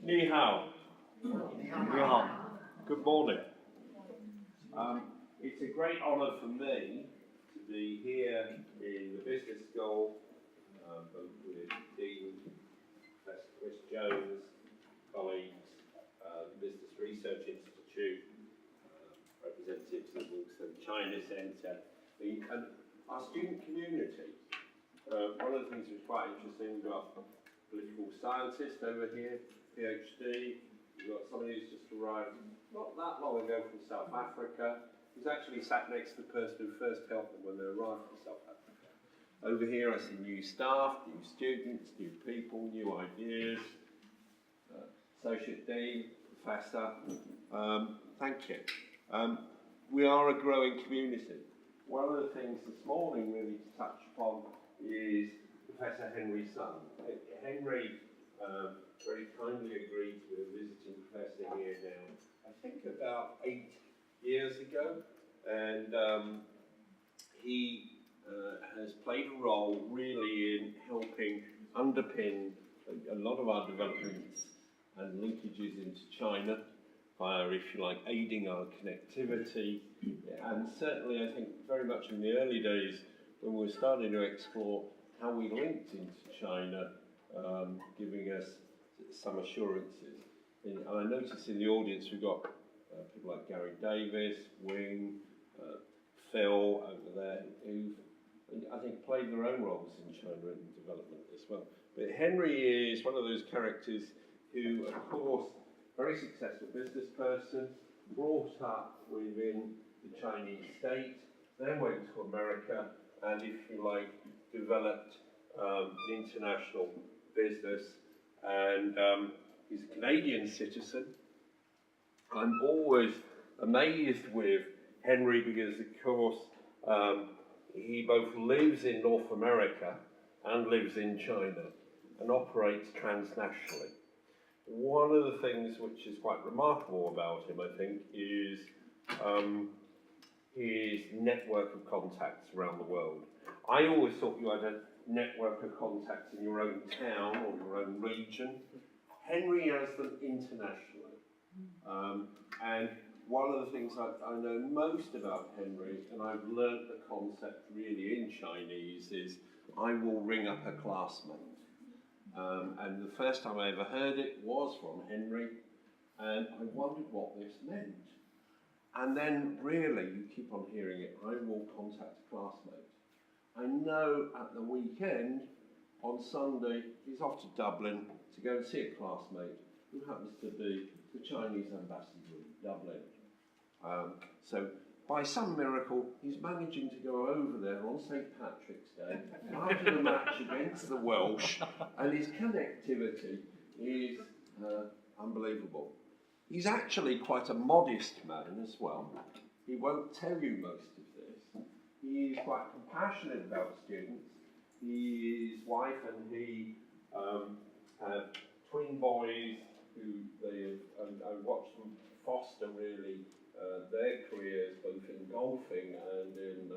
Ni hao. Ni hao. Good morning. It's a great honour for me to be here in the business school, both with Dean, Professor Chris Jones, colleagues, the Business Research Institute, representatives of also the China Centre, and our student community. One of the things that's quite interesting, we've got a political scientist over here, PhD. We've got somebody who's just arrived not that long ago from South Africa, who's actually sat next to the person who first helped them when they arrived from South Africa. Over here I see new staff, new students, new people, new ideas. Associate Dean, Professor, thank you. We are a growing community. One of the things this morning really to touch upon is Professor Henry's son. Henry very kindly agreed to be a visiting professor here now, I think about 8 years ago, and he has played a role really in helping underpin a lot of our developments and linkages into China via, if you like, aiding our connectivity, and certainly I think very much in the early days when we were starting to explore how we linked into China, giving us some assurances. And I notice in the audience we've got people like Gary Davis, Wing, Phil over there, who I think played their own roles in China and development as well. But Henry is one of those characters who, of course, very successful business person, brought up within the Chinese state, then went to America, and if you like, developed an international business, and he's a Canadian citizen. I'm always amazed with Henry because, of course, he both lives in North America and lives in China and operates transnationally. One of the things which is quite remarkable about him, I think, is his network of contacts around the world. I always thought you had a network of contacts in your own town or your own region. Henry has them internationally. And one of the things I know most about Henry, and I've learnt the concept really in Chinese, is I will ring up a classmate. And the first time I ever heard it was from Henry, and I wondered what this meant. And then really, you keep on hearing it, I will contact a classmate. I know at the weekend, on Sunday, he's off to Dublin to go and see a classmate who happens to be the Chinese ambassador in Dublin. So by some miracle, he's managing to go over there on St. Patrick's Day after the match against the Welsh, and his connectivity is unbelievable. He's actually quite a modest man as well. He won't tell you most of this. He's quite compassionate about students. His wife and he have twin boys who I watched them foster really their careers both in golfing and in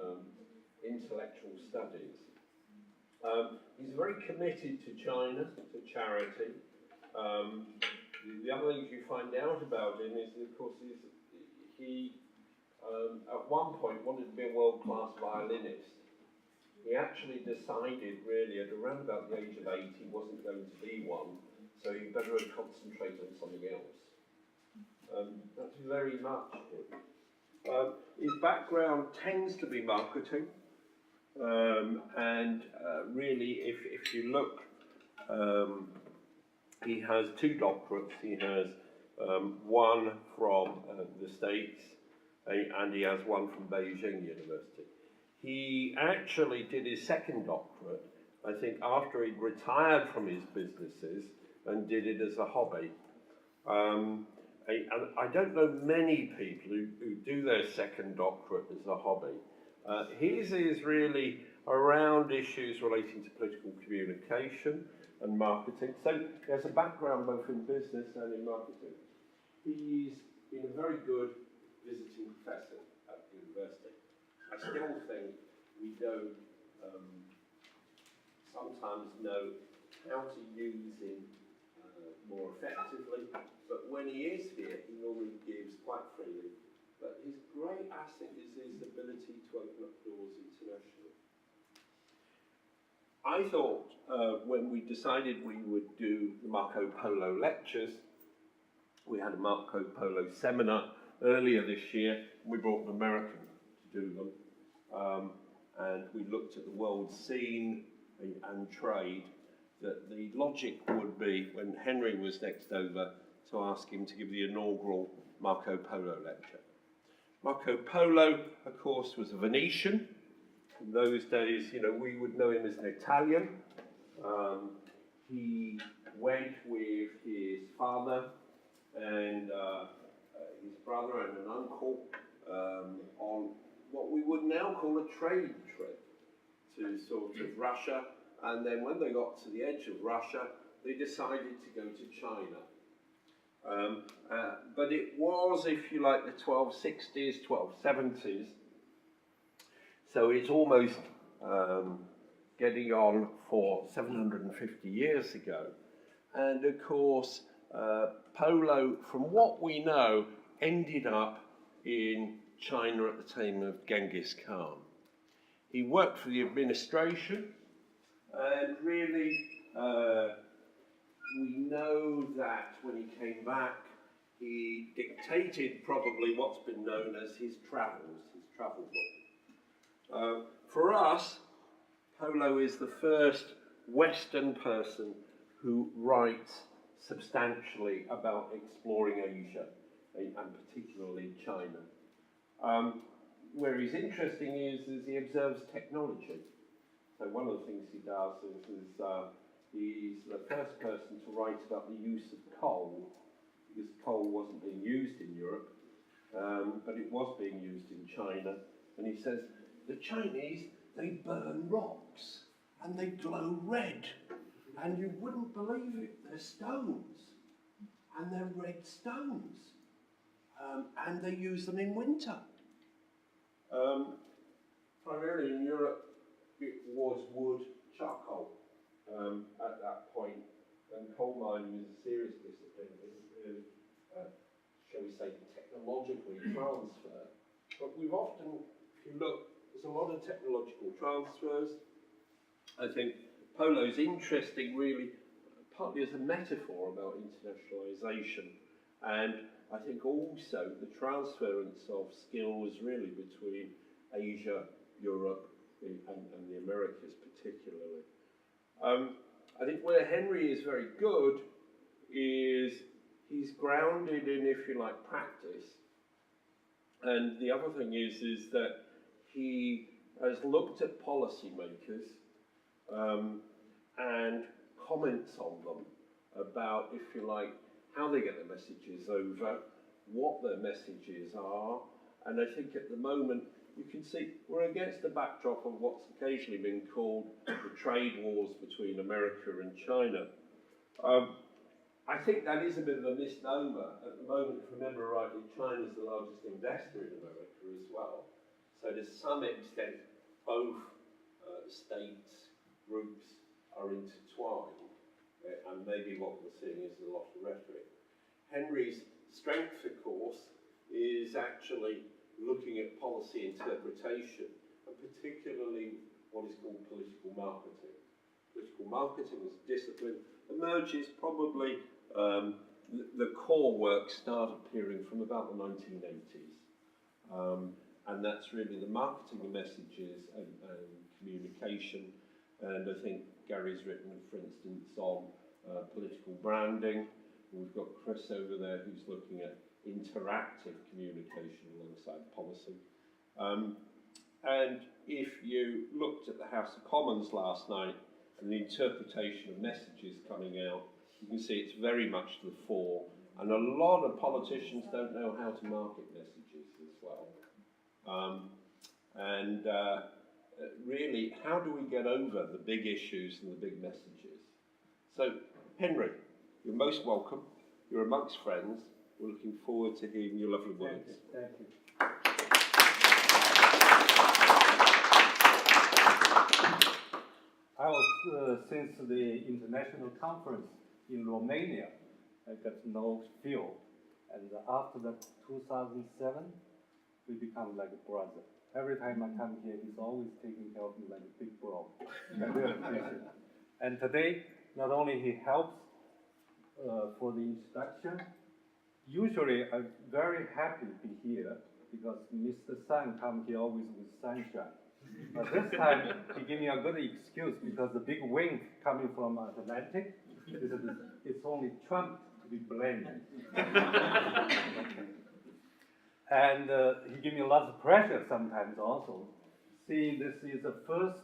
intellectual studies. He's very committed to China, to charity. The other things you find out about him is, of course, he at one point wanted to be a world-class violinist. He actually decided, really, at around about the age of 8, he wasn't going to be one, so he better concentrate on something else. That's very much him. His background tends to be marketing, and really, if you look, he has 2 doctorates. He has one from the States, and he has one from Beijing University. He actually did his second doctorate, I think, after he'd retired from his businesses and did it as a hobby. And I don't know many people who do their second doctorate as a hobby. His is really around issues relating to political communication and marketing. So he has a background both in business and in marketing. He's been a very good visiting professor at the university. I still think we don't sometimes know how to use in more effectively. But when he is here, he normally gives quite freely. But his great asset is his ability to open up doors internationally. I thought when we decided we would do the Marco Polo lectures, we had a Marco Polo seminar earlier this year. We brought an American to do them. And we looked at the world scene and trade, that the logic would be, when Henry was next over, to ask him to give the inaugural Marco Polo lecture. Marco Polo, of course, was a Venetian. In those days, you know, we would know him as an Italian. He went with his father and his brother and an uncle on what we would now call a trade trip to sort of Russia. And then when they got to the edge of Russia, they decided to go to China. But it was, if you like, the 1260s, 1270s. So it's almost getting on for 750 years ago. And of course, polo, from what we know, ended up in China at the time of Genghis Khan. He worked for the administration, and really we know that when he came back, he dictated probably what's been known as his travels, his travel book. For us, Polo is the first Western person who writes substantially about exploring Asia, and particularly China. Where he's interesting is he observes technology. So one of the things he does is he's the first person to write about the use of coal, because coal wasn't being used in Europe, but it was being used in China. And he says, the Chinese, they burn rocks and they glow red. And you wouldn't believe it, they're stones. And they're red stones. And they use them in winter. Primarily in Europe, it was wood, charcoal at that point. And coal mining was a serious discipline. It didn't really, shall we say, technologically transfer. But we've often, if you look, there's a lot of technological transfers. I think polo's interesting really, partly as a metaphor about internationalisation. And I think also the transference of skills really between Asia, Europe, and the Americas particularly. I think where Henry is very good is he's grounded in, if you like, practice. And the other thing is that he has looked at policymakers and comments on them about, if you like, how they get their messages over, what their messages are. And I think at the moment, you can see we're against the backdrop of what's occasionally been called the trade wars between America and China. I think that is a bit of a misnomer. At the moment, if I remember rightly, China's the largest investor in America as well. So to some extent, both states, groups are intertwined. And maybe what we're seeing is a lot of rhetoric. Henry's strength, of course, is actually looking at policy interpretation, and particularly what is called political marketing. Political marketing as a discipline emerges probably, the core work started appearing from about the 1980s. And that's really the marketing of messages and communication. And I think Gary's written, for instance, on political branding. We've got Chris over there who's looking at interactive communication alongside policy. And if you looked at the House of Commons last night and the interpretation of messages coming out, you can see it's very much to the fore. And a lot of politicians don't know how to market messages as well. Really, how do we get over the big issues and the big messages? So, Henry, you're most welcome. You're amongst friends. We're looking forward to hearing your lovely words. Thank you. I was since the international conference in Romania I got to know Phil. And after the 2007, we become like a brother. Every time I come here, he's always taking care of me like a big bro. I really appreciate it. And today, not only he helps for the introduction, usually I'm very happy to be here because Mr. Sun comes here always with sunshine. But this time, he gave me a good excuse because the big wind coming from Atlantic, it's only Trump to be blamed. And he gave me a lot of pressure sometimes also. See, this is the first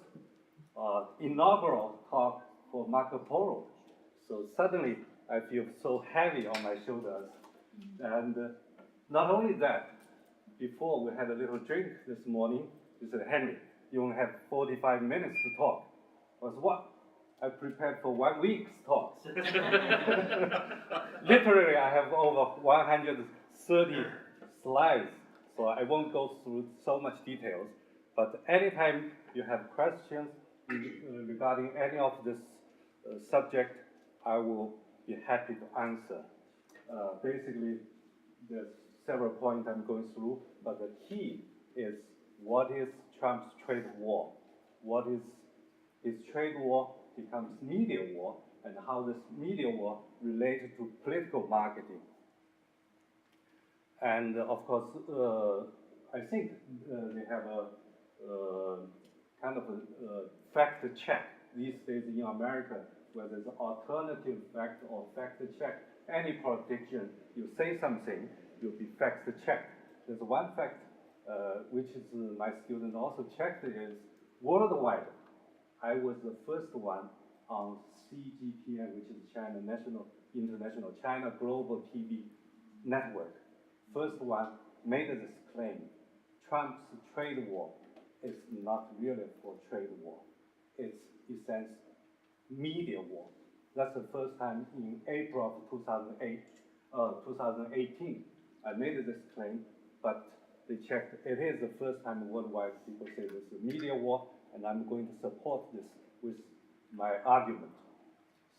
inaugural talk for Marco Polo. So suddenly, I feel so heavy on my shoulders. And not only that, before we had a little drink this morning, he said, Henry, you only have 45 minutes to talk. I was what? I prepared for 1 week's talk. Literally, I have over 130 slides, so I won't go through so much details. But anytime you have questions regarding any of this subject, I will be happy to answer. Basically, there's several points I'm going through, but the key is what is Trump's trade war? What is his trade war becomes media war, and how this media war related to political marketing. And of course, I think they have a kind of a fact check these days in America, where there's alternative fact or fact check. Any politician, you say something, you'll be fact checked. There's one fact which is my students also checked is worldwide. I was the first one on CGTN, which is China International China Global TV Network. First one made this claim: Trump's trade war is not really for trade war. It's, in a sense, media war. That's the first time in April of 2018. I made this claim, but they checked. It is the first time worldwide people say this is a media war, and I'm going to support this with my argument.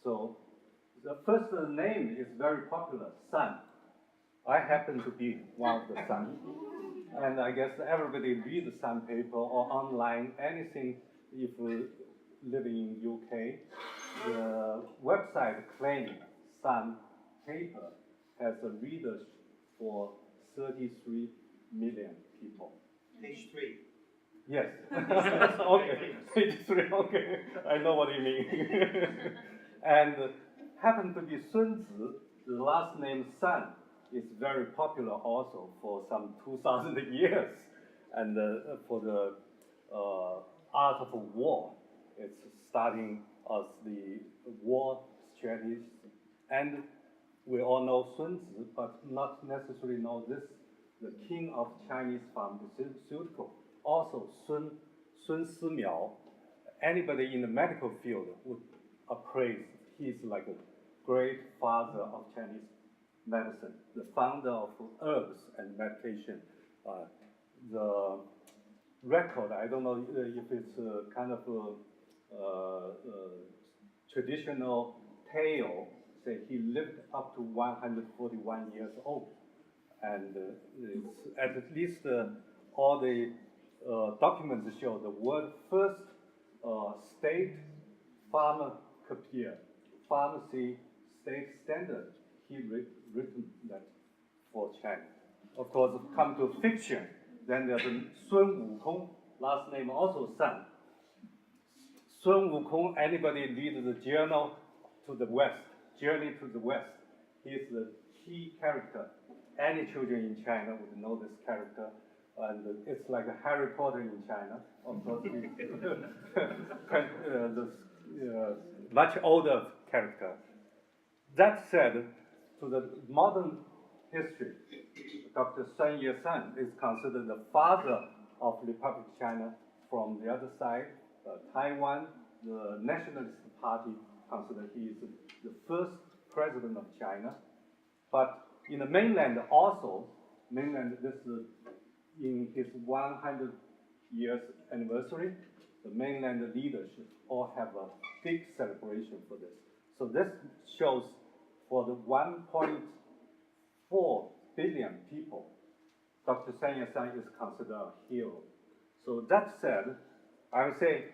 So the first name is very popular, Sun. I happen to be one of the Sun. And I guess everybody read the Sun paper or online, anything if you live in UK. The website claims Sun paper has a readership for 33 million people. Page 3. Yes. Okay. Page 3, okay. I know what you mean. And happened to be Sun Zi, the last name Sun, is very popular also for some 2,000 years. And for the art of war, it's starting as the war strategist. And we all know Sun Zi, but not necessarily know this, the king of Chinese pharmaceutical. Also, Sun Simiao. Anybody in the medical field would appraise he's like a great father of Chinese medicine, the founder of herbs and medication. The record, I don't know if it's a kind of a traditional tale, say he lived up to 141 years old. And it's at least all the documents show the world first state pharmacy state standard. He written that for China. Of course, come to fiction, then there's Sun Wukong, last name also Sun. Sun Wukong, anybody read the Journey to the West, he's the key character. Any children in China would know this character. And it's like a Harry Potter in China. Of course, much older character. That said, to the modern history, Dr. Sun Yat-sen is considered the father of Republic of China. From the other side, Taiwan, the Nationalist Party considered he is the first president of China. But in the mainland also, this is in his 100 years anniversary, the mainland leadership all have a big celebration for this. So this shows for the 1.4 billion people, Dr. Sun Yat-sen is considered a hero. So that said, I would say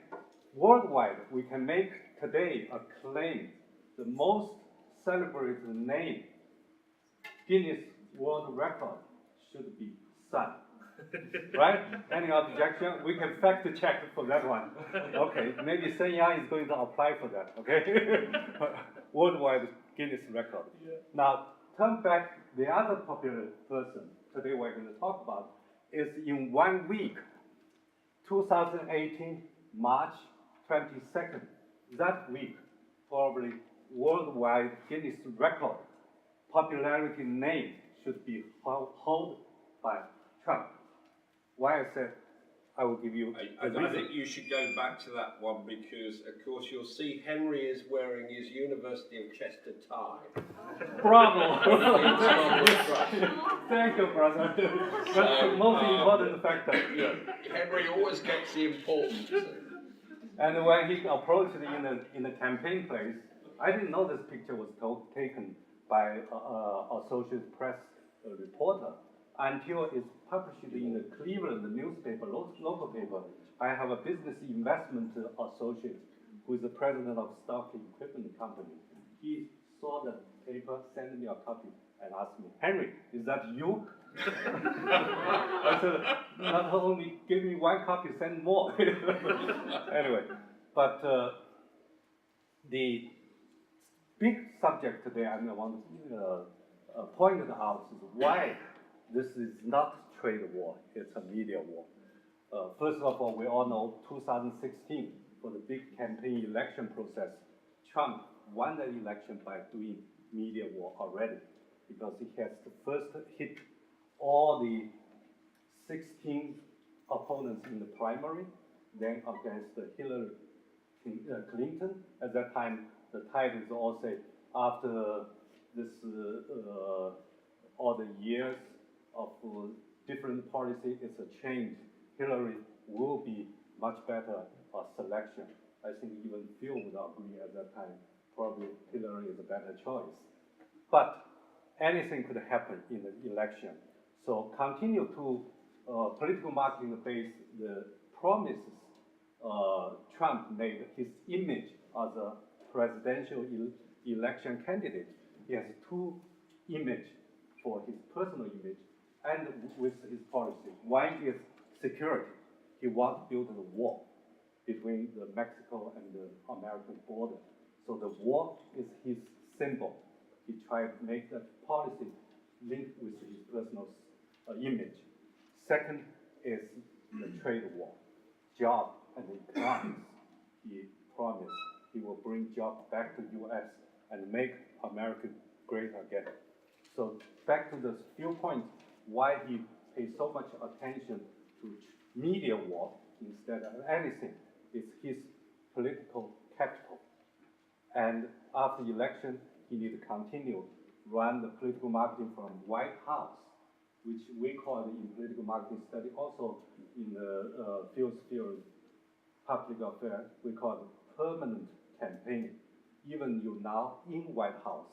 worldwide we can make today a claim the most celebrated name, Guinness World Record, should be Sun. Right? Any objection? We can fact check for that one. Okay, maybe Sun Yang is going to apply for that, okay? Worldwide Guinness record. Yeah. Now, turn back, the other popular person today we're going to talk about is in 1 week, 2018, March 22nd. That week, probably worldwide Guinness record popularity name should be held by Trump. Why I said I will give you I think you should go back to that one because, of course, you'll see Henry is wearing his University of Chester tie. Bravo! Thank you, brother. That's the most important factor. Yeah. Henry always gets the important. And when he approached in the campaign place, I didn't know this picture was taken by a Associated Press reporter until it's published in the Cleveland newspaper, local paper. I have a business investment associate who is the president of stock equipment company. He saw the paper, sent me a copy, and asked me, Henry, is that you? I said, not only give me one copy, send more. Anyway, but the big subject today I want to point out is why this is not trade war, it's a media war. First of all, we all know 2016, for the big campaign election process, Trump won the election by doing media war already, because he has to first hit all the 16 opponents in the primary, then against Hillary Clinton. At that time, the titles all say, after this, all the years of different policy, it's a change. Hillary will be much better selection. I think even Phil would agree at that time, probably Hillary is a better choice. But anything could happen in the election. So continue to political marketing base the promises Trump made, his image as a presidential election candidate. He has two images for his personal image and with his policy. One is security. He wants to build a wall between the Mexico and the American border. So the wall is his symbol. He tried to make that policy linked with his personal image. Second is the trade war, job and economics. He promised he will bring jobs back to U.S. and make America great again. So back to the few points, why he pays so much attention to media war instead of anything, is his political capital. And after the election, he needs to continue run the political marketing from White House, which we call in political marketing study, also in the field public affairs, we call it permanent campaign. Even you now in White House,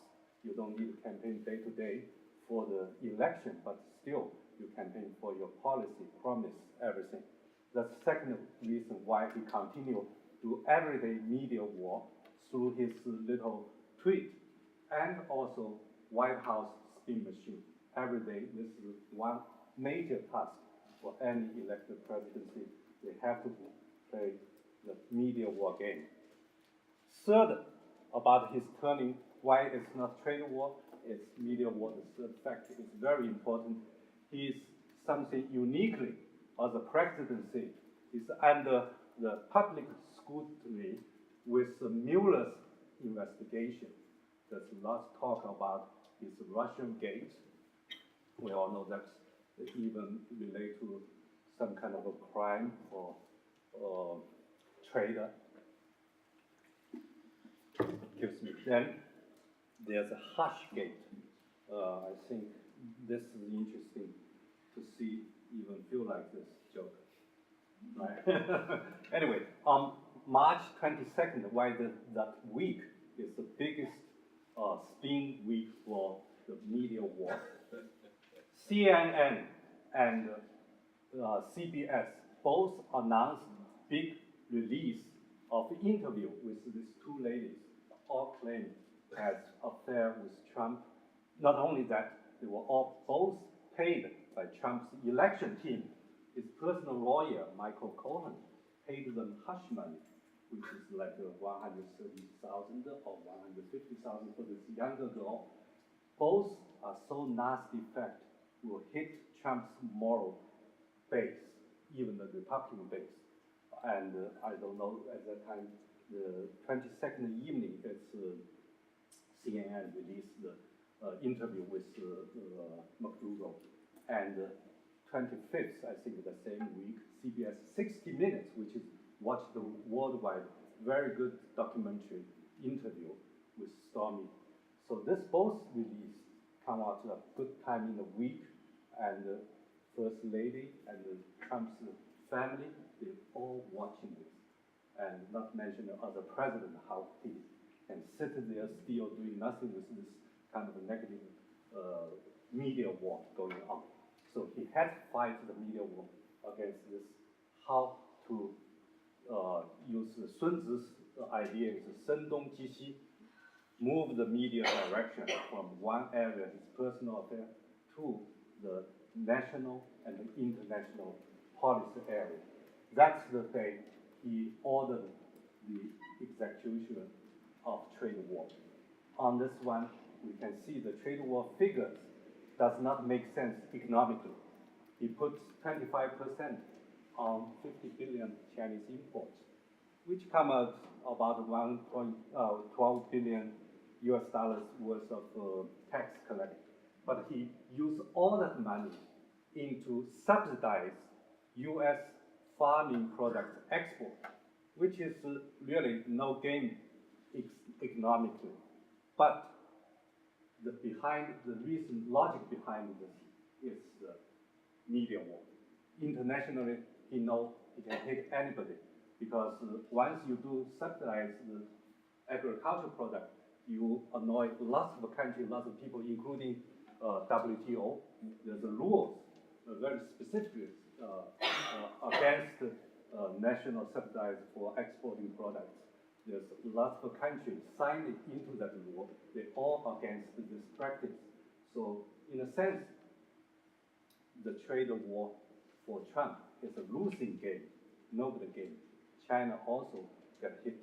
you don't need to campaign day to day for the election, but still you campaign for your policy, promise, everything. That's the second reason why he continues to everyday media war through his little tweet and also White House spin machine. Every day, this is one major task for any elected presidency. They have to play the media war game. Third, about his turning, why it's not trade war, it's media war. The third fact is very important. He's something uniquely, as a presidency, is under the public scrutiny with the Mueller's investigation. There's lots of talk about his Russian gate. We all know that's even related to some kind of a crime or trader. Excuse me. Then there's a hush gate. I think this is interesting to see, even feel like this joke. Right? Anyway, on March 22nd, why that week is the biggest spin week for the media war. CNN and CBS both announced big release of interview with these two ladies, all claimed has affair with Trump. Not only that, they were all both paid by Trump's election team. His personal lawyer, Michael Cohen, paid them hush money, which is like 130,000 or 150,000 for this younger girl. Both are so nasty fact will hit Trump's moral base, even the Republican base. And I don't know, at that time, the 22nd evening, it's CNN released the interview with McDougal. And 25th, I think the same week, CBS 60 Minutes, which is watched worldwide, very good documentary interview with Stormy. So this both released come out at a good time in the week, and the First Lady and the Trump's family, they're all watching this. And not mention the other president, how he can sit there still doing nothing with this kind of a negative media war going on. So he had to fight the media war against this, how to use Sun Tzu's idea is 声东击西, move the media direction from one area, his personal affair, to the national and international policy area. That's the day he ordered the execution of trade war. On this one, we can see the trade war figures does not make sense economically. He puts 25% on 50 billion Chinese imports, which come out about 1.12 billion US dollars worth of tax collected. But he used all that money into subsidize US farming products export, which is really no gain economically. But the reason, logic behind this is the media war. Internationally, he knows he can take anybody, because once you do subsidize the agricultural product, you annoy lots of countries, lots of people, including WTO. There's a rules very specific against national subsidies for exporting products. There's lots of countries signed into that law. They're all against this practice. So in a sense, the trade war for Trump is a losing game, nobody game. China also got hit.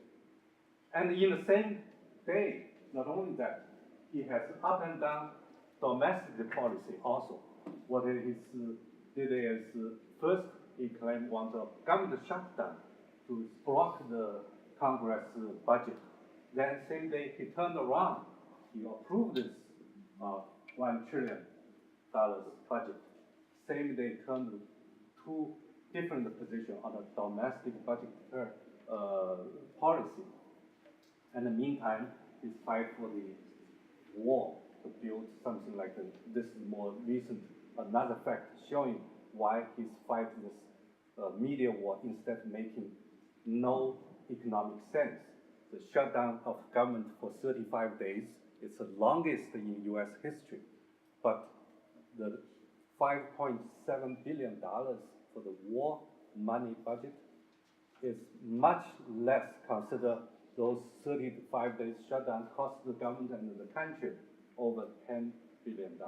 And in the same day, not only that, he has up and down domestic policy also. What he did is, first he claimed want a government shutdown to block the Congress budget. Then same day he turned around, he approved this $1 trillion budget. Same day turned two different positions on a domestic budget policy. And in the meantime, he fight for the war to build something like this is more recent, another fact showing why he's fighting this media war instead of making no economic sense. The shutdown of government for 35 days is the longest in US history, but the $5.7 billion for the war money budget is much less. Consider those 35 days shutdown cost the government and the country over $10 billion.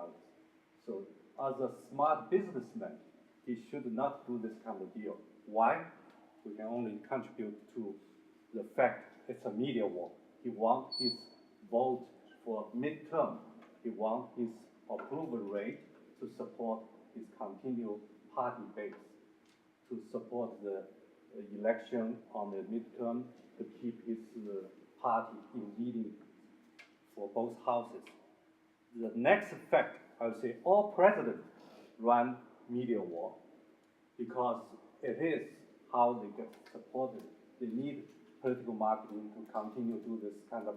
So as a smart businessman, he should not do this kind of deal. Why? We can only contribute to the fact it's a media war. He wants his vote for midterm. He wants his approval rate to support his continued party base, to support the election on the midterm, to keep his party in leading for both houses. The next fact, I would say all presidents run media war because it is how they get supported. They need political marketing to continue to do this kind of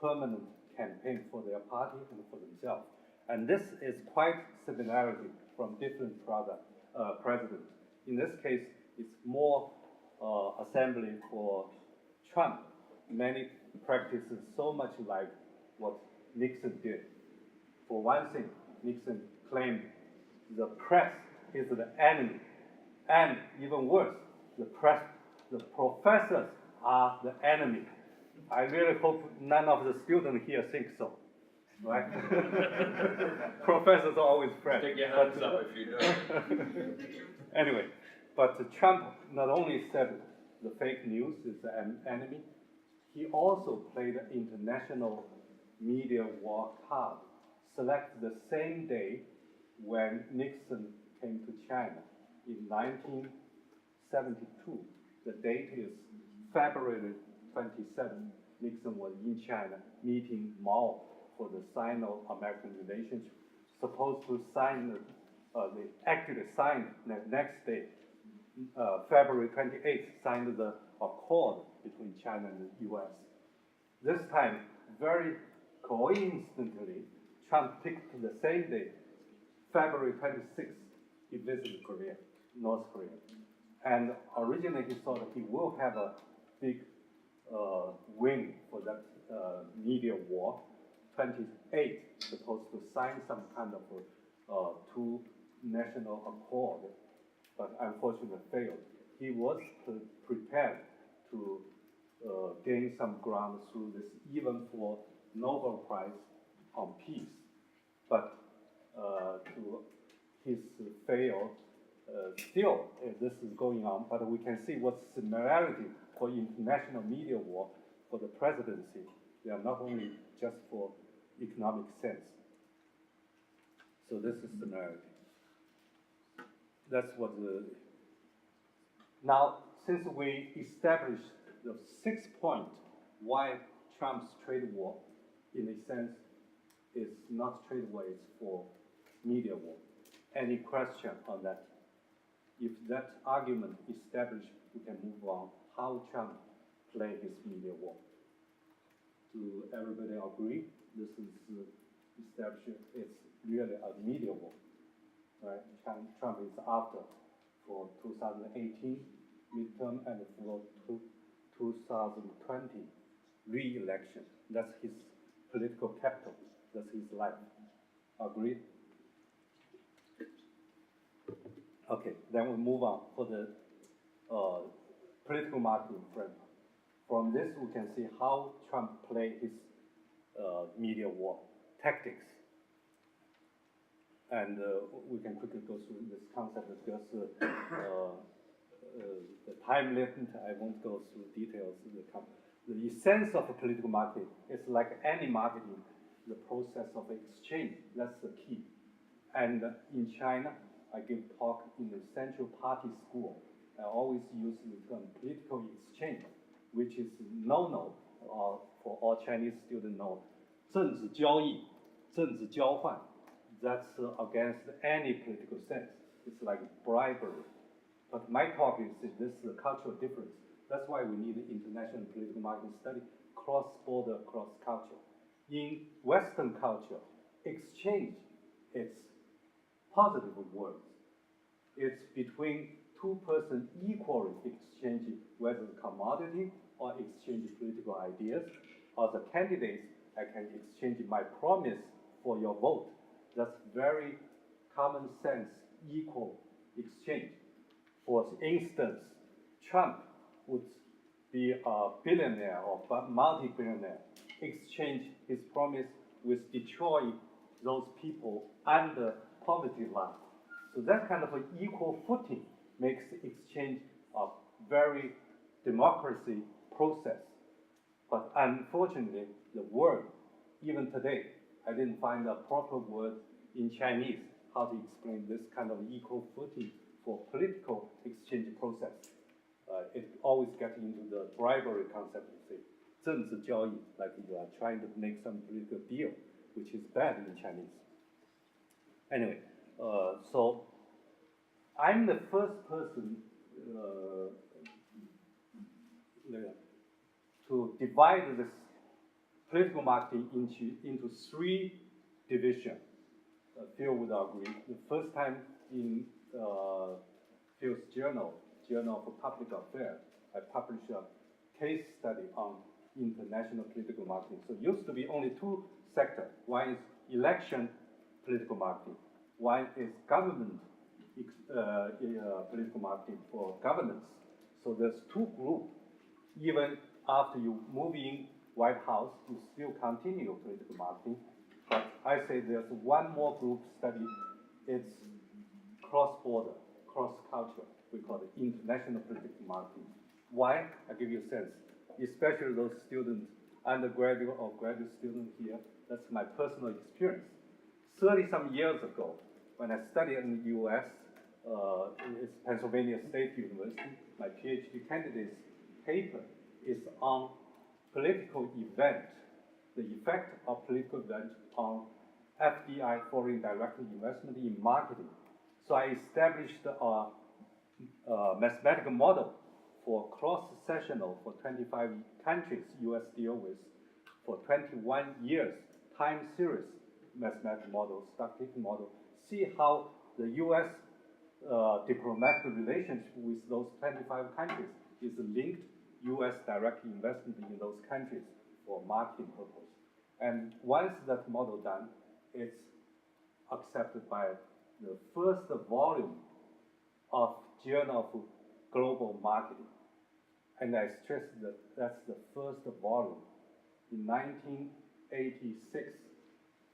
permanent campaign for their party and for themselves. And this is quite similarity from different presidents. In this case, it's more assembly for Trump. Many practices so much like what Nixon did. For one thing, Nixon claimed the press is the enemy, and even worse, the professors are the enemy. I really hope none of the students here think so, right? Professors are always friends. Stick your hands up if you do. Anyway, but Trump not only said the fake news is an enemy, he also played international media war card. Select the same day when Nixon came to China in 1972. The date is February 27. Nixon was in China meeting Mao for the Sino-American relationship. Supposed to sign, they actually signed the next day, February 28th, signed the accord between China and the US. This time, very coincidentally, Trump picked the same day, February 26th, he visited Korea, North Korea. And originally he thought he will have a big win for that media war. 28th, supposed to sign some kind of two national accord, but unfortunately failed. He was prepared to gain some ground through this, even for Nobel Prize on peace. But to his fail, still this is going on, but we can see what similarity for international media war for the presidency. They are not only just for economic sense. So this is similarity. That's what the... Now, since we established the 6th point, why Trump's trade war, in a sense, is not trade war, it's for media war. Any question on that? If that argument established, we can move on. How Trump played his media war? Do everybody agree? This is established, it's really a media war, right? Trump is after for 2018 midterm and for 2020 re-election. That's his political capital. That's his life. Agreed? Okay, then we move on for the political marketing framework. From this, we can see how Trump played his media war tactics. And we can quickly go through this concept because the time limit, I won't go through details. The essence of a political marketing is like any marketing, the process of exchange. That's the key. And in China, I give talk in the Central Party School. I always use the term political exchange, which is no-no, for all Chinese students know. 政治交易, 政治交换, that's against any political sense. It's like bribery. But my talk is this is a cultural difference. That's why we need international political marketing study, cross-border, cross-culture. In Western culture, exchange is positive words. It's between two persons equally exchanging whether commodity or exchange political ideas. As a candidate, I can exchange my promise for your vote. That's very common sense, equal exchange. For instance, Trump would be a billionaire or multi-billionaire, exchange his promise with Detroit, those people under poverty line. So that kind of an equal footing makes exchange a very democracy process. But unfortunately, the word, even today, I didn't find a proper word in Chinese how to explain this kind of equal footing for political exchange process. It always gets into the bribery concept, you see. 政治交易, like you are trying to make some political deal, which is bad in Chinese. Anyway, so I'm the first person to divide this political marketing into three divisions. Phil would agree. The first time in Phil's journal for Public Affairs, I published a case study on international political marketing. So it used to be only two sectors. One is election political marketing. One is government political marketing for governance. So there's two groups. Even after you move in White House, you still continue political marketing. But I say there's one more group study. It's cross-border, cross-cultural. We call it international political marketing. Why? I'll give you a sense. Especially those students, undergraduate or graduate students here, that's my personal experience. 30-some years ago, when I studied in the US, it's Pennsylvania State University, my PhD candidate's paper is on political event, the effect of political event on FDI, foreign direct investment in marketing. So I established a mathematical model for cross-sectional for 25 countries US deal with for 21 years, time series mathematical model, statistical model, see how the US diplomatic relationship with those 25 countries is linked US direct investment in those countries for marketing purpose. And once that model done, it's accepted by the first volume of Journal of Global Marketing. And I stress that that's the first volume. In 1986,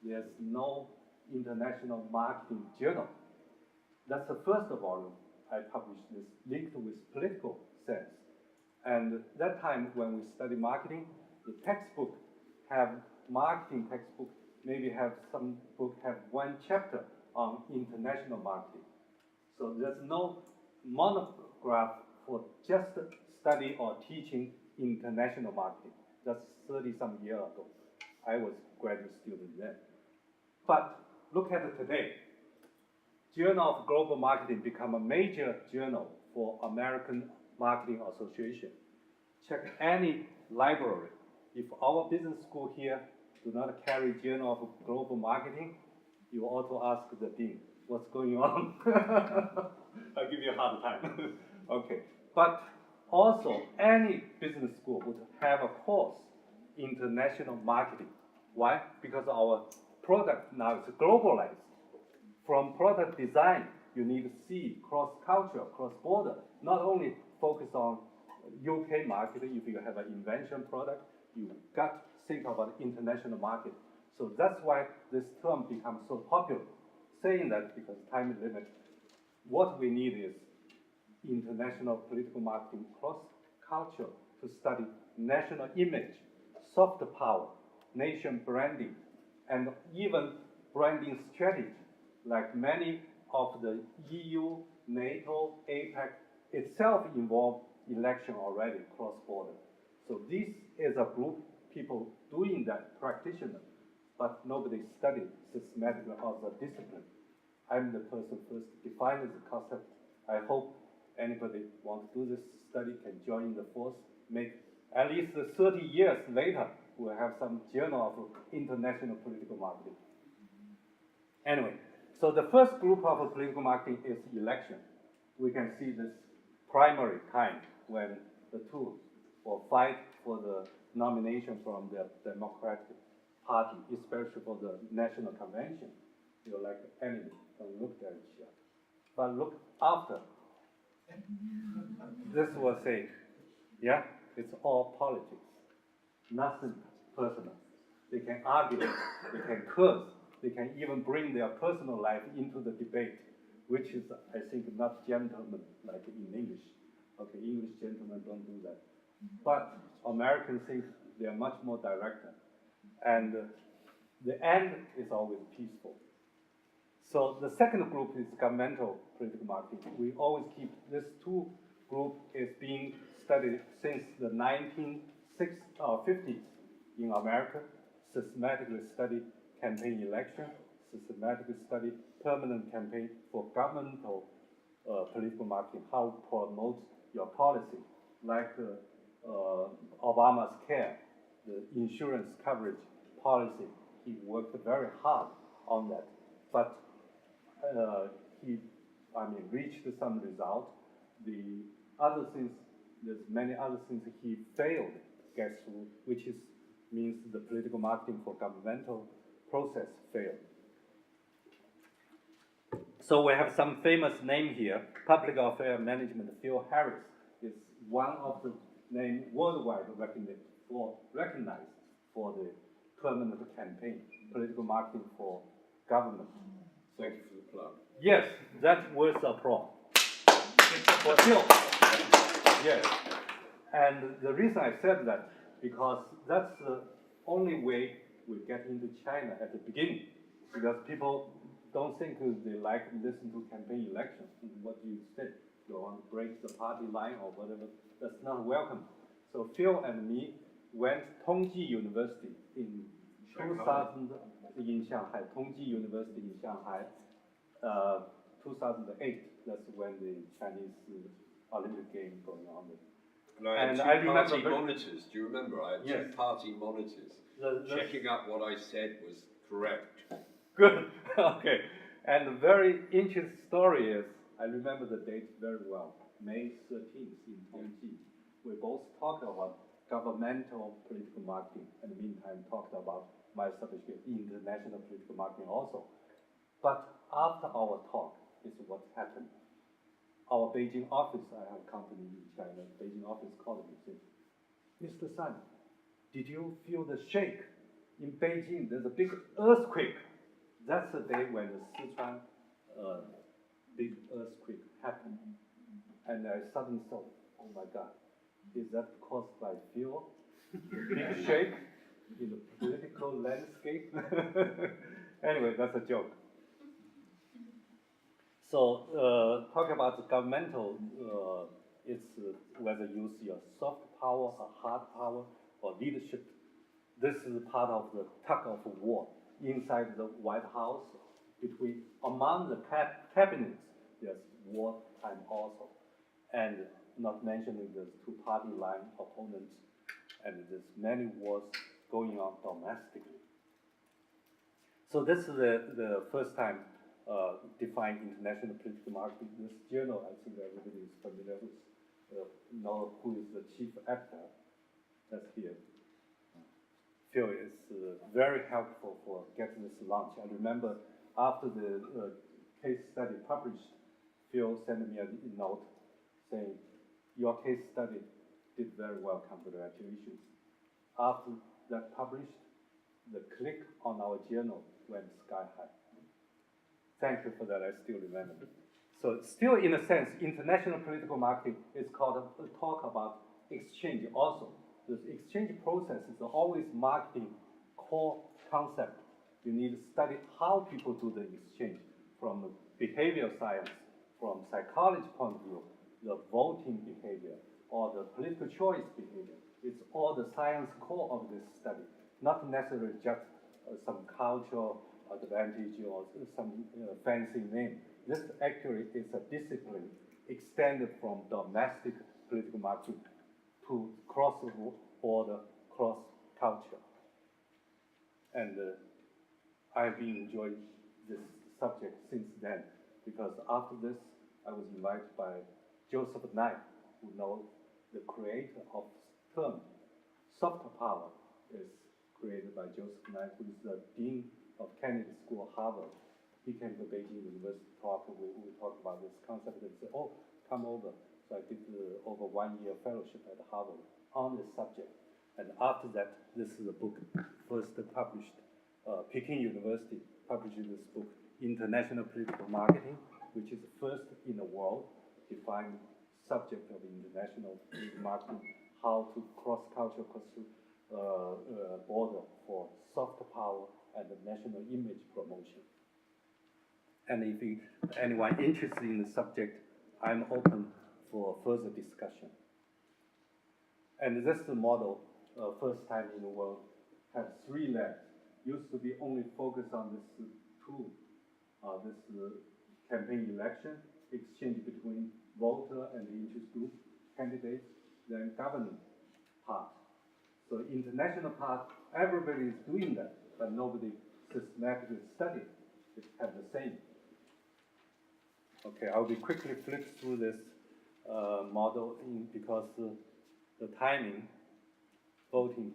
there's no international marketing journal. That's the first volume I published this linked with political sense. And that time when we study marketing, the textbook have marketing textbook, maybe have some book have one chapter on international marketing. So there's no monograph for just study or teaching international marketing. That's 30-some years ago. I was graduate student then. But look at it today. Journal of Global Marketing become a major journal for American Marketing Association. Check any library. If our business school here do not carry Journal of Global Marketing, you also ask the dean, what's going on? I'll give you a hard time. Okay. But also, any business school would have a course, international marketing. Why? Because our product now is globalized. From product design, you need to see cross-cultural, cross-border, not only focus on UK market. If you have an invention product, you got to think about international market. So that's why this term becomes so popular. Saying that because time is limited, what we need is international political marketing cross-culture to study national image, soft power, nation branding, and even branding strategy. Like many of the EU, NATO, APEC itself involve election already cross-border. So this is a group people doing that, practitioner, but nobody studied systematically as a discipline. I'm the person first defining the concept. I hope anybody wants to do this study can join the force, make at least 30 years later, we'll have some journal of international political marketing. Anyway, so the first group of political marketing is election. We can see this primary kind when the two will fight for the nomination from the Democratic Party, especially for the National Convention. You're like enemies, don't look at each other. But look after. This will say, yeah, it's all politics, nothing personal. They can argue, they can curse, they can even bring their personal life into the debate, which is, I think, not gentleman like in English. Okay, English gentlemen don't do that. But Americans think they are much more direct. And the end is always peaceful. So the second group is governmental political marketing. We always keep this two group is being studied since the 1950s in America. Systematically study campaign election, systematically study permanent campaign for governmental political marketing, how to promote your policy, like Obama's care, the insurance coverage policy. He worked very hard on that, but he, reached some result. The other things, there's many other things he failed. get through, which means the political marketing for governmental process failed. So we have some famous name here. Public Affairs Management, Phil Harris is one of the names worldwide recognized for the permanent campaign, political marketing for government. Thank you for the plug. Yes, that's worth applause. For sure. Yes. And the reason I said that, because that's the only way we get into China at the beginning. Because people don't think they like to listen to campaign elections. What do you say? You want to break the party line or whatever? That's not welcome. So Phil and me went Tongji University in 2000 in Shanghai. Tongji University in Shanghai, 2008. That's when the Chinese Olympic Games going on. And I had two party monitors. Do you remember? I had yes. two party monitors checking up what I said was correct. Good. Okay. And the very interesting story is, I remember the date very well. May 13th in Tongji. We both talked about governmental political marketing, and in the meantime talked about my subject, international political marketing also. But after our talk is what happened. Our Beijing office, I have a company in China, Beijing office called me, said, Mr. Sun, did you feel the shake? In Beijing, there's a big earthquake. That's the day when the Sichuan big earthquake happened. And I suddenly thought, oh my God, is that caused by fuel? Big shake in the political landscape? Anyway, that's a joke. So, talk about the governmental, it's whether you use your soft power or hard power or leadership. This is part of the tug of war inside the White House, among the cabinets, there's wartime also. And not mentioning the two-party line opponents, and there's many wars going on domestically. So this is the first time defined international political marketing. This journal, I think everybody is familiar with, know who is the chief actor. That's here. Phil is very helpful for getting this launch. I remember after the case study published, Phil sent me a note saying, your case study did very well, congratulations. After that published, the click on our journal went sky high. Thank you for that, I still remember. So still in a sense, international political marketing is called a talk about exchange also. The exchange process is always marketing core concept. You need to study how people do the exchange from behavioral science, from psychology point of view, the voting behavior, or the political choice behavior. It's all the science core of this study, not necessarily just some cultural advantage or some fancy name. This actually is a discipline extended from domestic political marketing to cross-border, cross-culture. And I've been enjoying this subject since then, because after this, I was invited by Joseph Nye, who knows the creator of term. Soft power is created by Joseph Nye, who is the dean of Kennedy School, Harvard. He came to Beijing University to talk. We talked about this concept and said, oh, come over. So I did over 1 year fellowship at Harvard on this subject. And after that, this is a book first published. Peking University published this book, International Political Marketing, which is the first in the world defined subject of international political marketing, how to cross-cultural, border for soft power and the national image promotion. And if anyone interested in the subject, I'm open for further discussion. And this model, first time in the world, has 3 legs. Used to be only focused on this tool, this campaign election, exchange between voter and interest group, candidates, then governing part. So international part, everybody is doing that, but nobody systematically studied it have the same. Okay, I'll be quickly flip through this model because the timing. voting.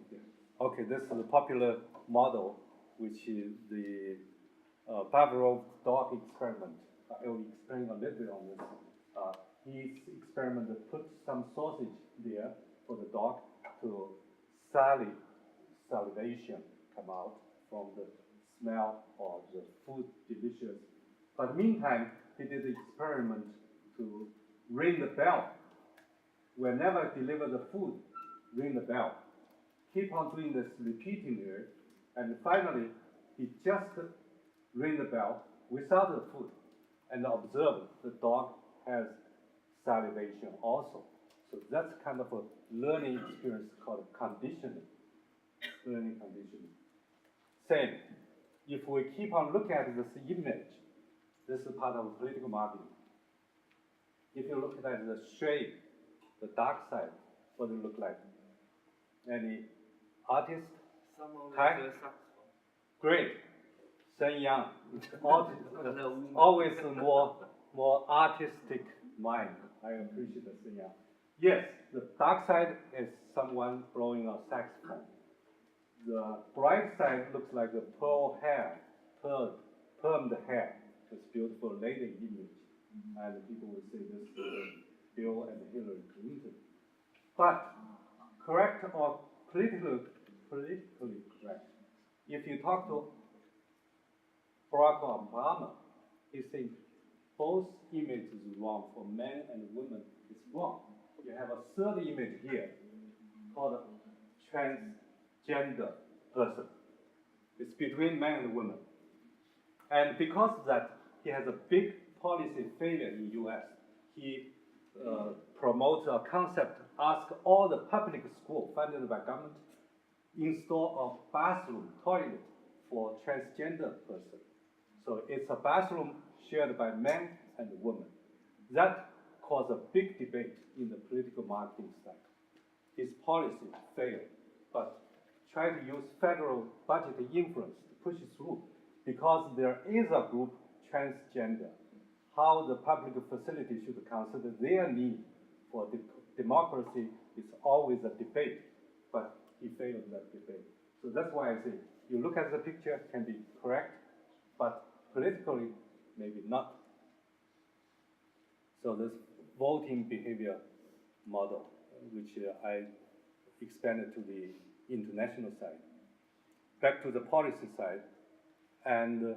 Okay, this is a popular model, which is the Pavlov dog experiment. I will explain a little bit on this. His experiment put some sausage there for the dog to salivation come out from the smell or the food delicious. But meantime, he did the experiment to ring the bell. Whenever deliver the food, ring the bell. Keep on doing this repeatedly, and finally, he just ring the bell without the food, and observe the dog has salivation also. So that's kind of a learning experience called conditioning. Learning conditioning. Same. If we keep on looking at this image, this is part of political marketing. If you look at the shade, the dark side, what does it look like? Any artist? Someone with Hi. a saxophone. Great. Shen Yang. Always more artistic mind. I appreciate the Shen Yang. Yes, the dark side is someone blowing a saxophone. The bright side looks like a permed hair. It's beautiful lady image. And people will say this is Bill and Hillary Clinton. But correct or politically correct, if you talk to Barack Obama, he thinks both images is wrong for men and women. It's wrong. You have a third image here called transgender person. It's between man and woman. And because of that, he has a big policy failure in U.S. He promotes a concept, ask all the public schools funded by government, install a bathroom, toilet for transgender person. So it's a bathroom shared by men and women. That caused a big debate in the political marketing side. His policy failed, but try to use federal budget influence to push it through, because there is a group transgender. How the public facility should consider their need for democracy is always a debate, but he failed that debate. So that's why I say, you look at the picture, can be correct, but politically, maybe not. So this voting behavior model, which I expanded to the international side. Back to the policy side, and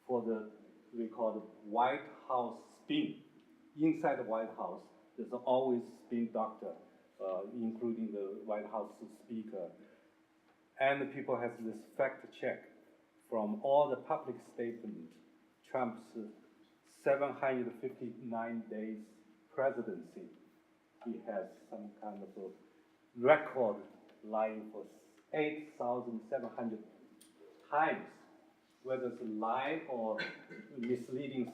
for the, we call the White House spin. Inside the White House, there's always spin doctor, including the White House speaker. And people have this fact check from all the public statements. Trump's 759 days presidency, he has some kind of a record lying for 8,700 times, whether it's a lie or misleading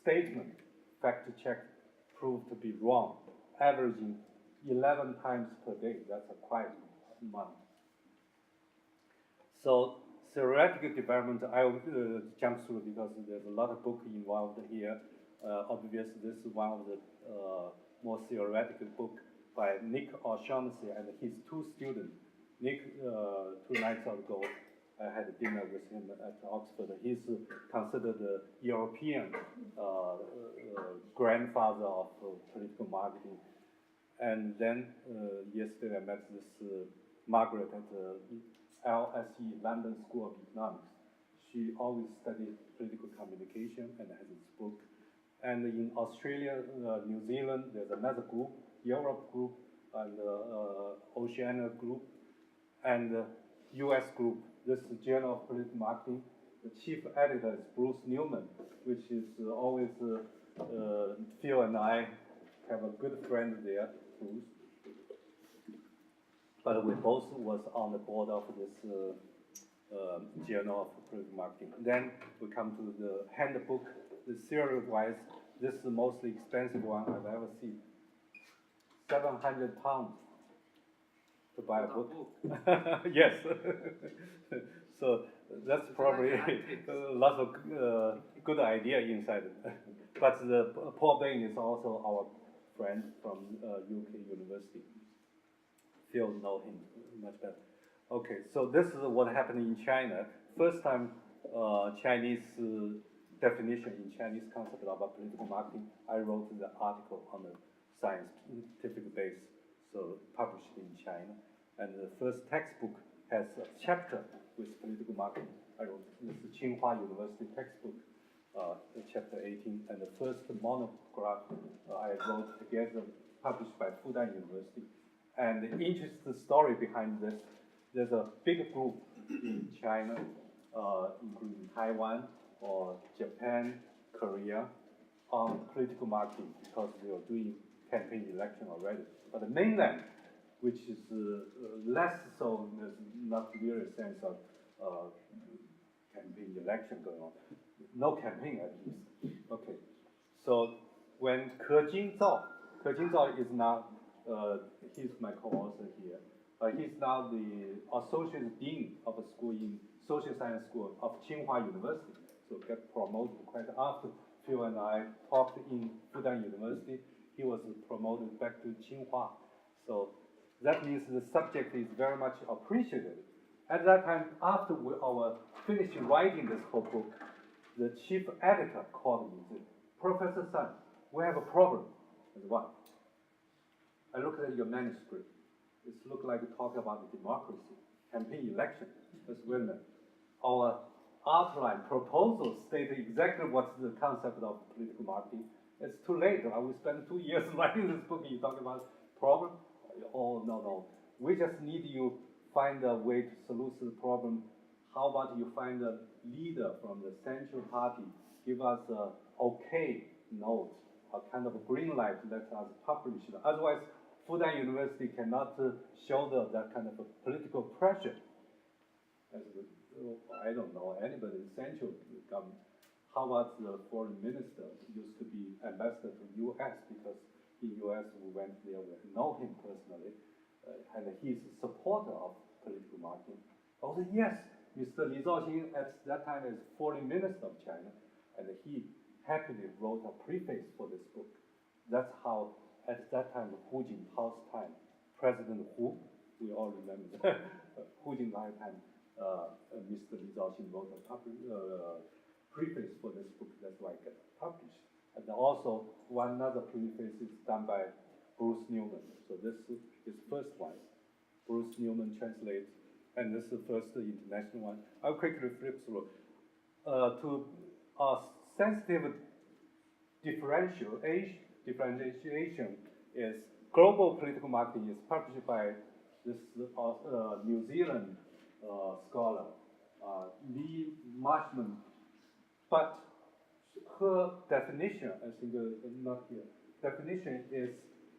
statement, fact check proved to be wrong, averaging 11 times per day. That's a quite month. So theoretical development, I will jump through because there's a lot of book involved here. Obviously, this is one of the more theoretical book by Nick O'Shaughnessy and his two students. Nick, 2 nights ago, I had dinner with him at Oxford. He's considered the European grandfather of political marketing. And then yesterday I met this Margaret at LSE, London School of Economics. She always studied political communication and has this book. And in Australia, New Zealand, there's another group, Europe group, and Oceania group, and US group. This is Journal of Political Marketing. The chief editor is Bruce Newman, which is always, Phil and I have a good friend there, Bruce. But we both was on the board of this Journal of Political Marketing. Then we come to the handbook. The serial-wise, this is the most expensive one I've ever seen. 700 pounds to buy a book. Yes. So that's probably lots of good idea inside it. But the Paul Bain is also our friend from UK University. Phil know him much better. Okay, so this is what happened in China. First time Chinese definition in Chinese concept about political marketing. I wrote the article on the scientific base, so published in China. And the first textbook has a chapter with political marketing. I wrote this is Tsinghua University textbook, chapter 18, and the first monograph I wrote together, published by Fudan University. And the interesting story behind this, there's a big group in China, including Taiwan or Japan, Korea, on political marketing because they are doing campaign election already. But the mainland, which is less so, there's not really a sense of campaign election going on. No campaign at least. Okay. So when Ke Jingzao is now, he's my co-author here. He's now the associate dean of a school in social science school of Tsinghua University. So get promoted quite after Phil and I talked in Fudan University. He was promoted back to Tsinghua. So that means the subject is very much appreciated. At that time, after we finished writing this whole book, the chief editor called me and said, Professor Sun, we have a problem. I said, what? I looked at your manuscript. It looked like talking about the democracy, campaign election. That's wait a minute. Our outline proposal stated exactly what's the concept of political marketing. It's too late. I will spend 2 years writing this book. You talk about problem? Oh, no. We just need you find a way to solve the problem. How about you find a leader from the central party, give us a okay note, a kind of a green light, let us publish it. Otherwise, Fudan University cannot shoulder that kind of a political pressure. I don't know anybody in central government. How about the foreign minister used to be ambassador to U.S. because in U.S. we went there, we know him personally, and he's a supporter of political marketing. Oh yes, Mr. Li Zhaoxin at that time is foreign minister of China, and he happily wrote a preface for this book. That's how, at that time, Hu Jintao's time, President Hu, we all remember, Hu Jintao's time, Mr. Li Zhaoxin wrote a preface for this book. That's why it got published. And also, one other preface is done by Bruce Newman. So this is his first one. Bruce Newman translates, and this is the first international one. I'll quickly flip through. To sensitive differentiation is global political marketing is published by this New Zealand scholar, Lee Marshman. But her definition, I think not here, definition is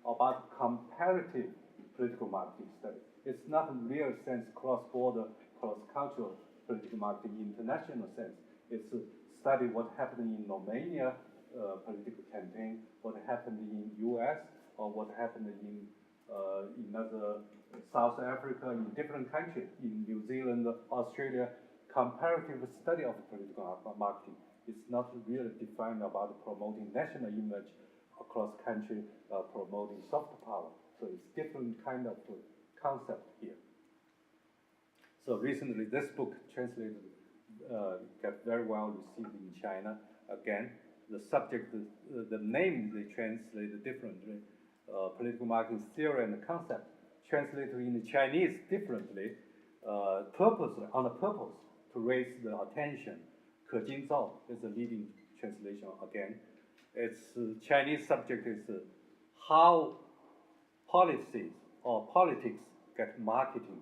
about comparative political marketing study. It's not in real sense cross-border, cross-cultural political marketing, international sense. It's a study what happened in Romania political campaign, what happened in U.S., or what happened in other South Africa, in different countries, in New Zealand, Australia, comparative study of political marketing. It's not really defined about promoting national image across country, promoting soft power. So it's different kind of concept here. So recently, this book translated, got very well received in China. Again, the subject, the name they translated differently. Political marketing theory and the concept translated in the Chinese differently, purposely, on a purpose to raise the attention. Ke Jingzao is the leading translation again. Its Chinese subject is how policies or politics get marketing.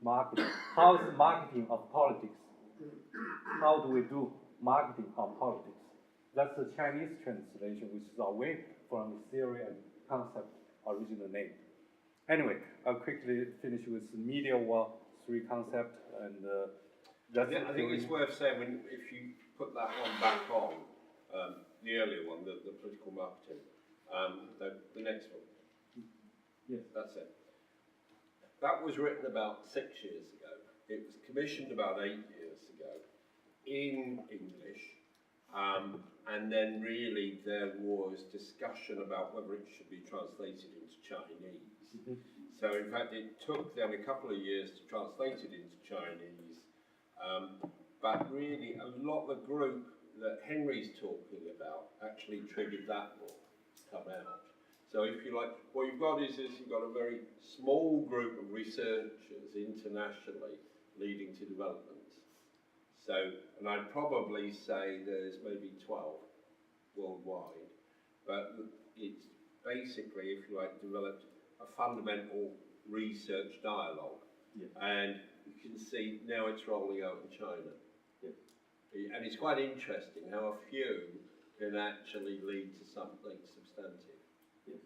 How is marketing of politics? How do we do marketing of politics? That's the Chinese translation, which is away from the theory and concept original name. Anyway, I'll quickly finish with media war 3 concept, and that's. I think it's worth saying if you put that one back on, the earlier one, the political marketing, the next one. Yes, that's it. That was written about 6 years ago. It was commissioned about 8 years ago in English, and then really there was discussion about whether it should be translated into Chinese. So in fact, it took them a couple of years to translate it into Chinese. But really, a lot of the group that Henry's talking about actually triggered that book to come out. So if you like, what you've got is you've got a very small group of researchers internationally leading to developments. So, and I'd probably say there's maybe 12 worldwide, but it's basically, if you like, developed a fundamental research dialogue. Yeah. And you can see now it's rolling out in China. Yeah. And it's quite interesting how a few can actually lead to something substantive. Yes.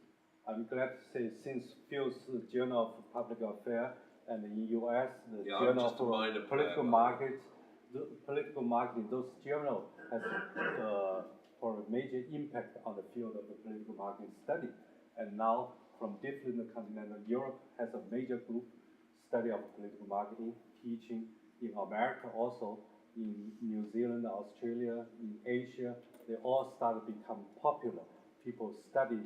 I'm glad to say since Phil's Journal of Public Affairs and in US, the Journal of Political Markets, those journals has for a major impact on the field of the political marketing study. And now from different continental Europe has a major group study of political marketing, teaching in America also, in New Zealand, Australia, in Asia, they all started to become popular. People study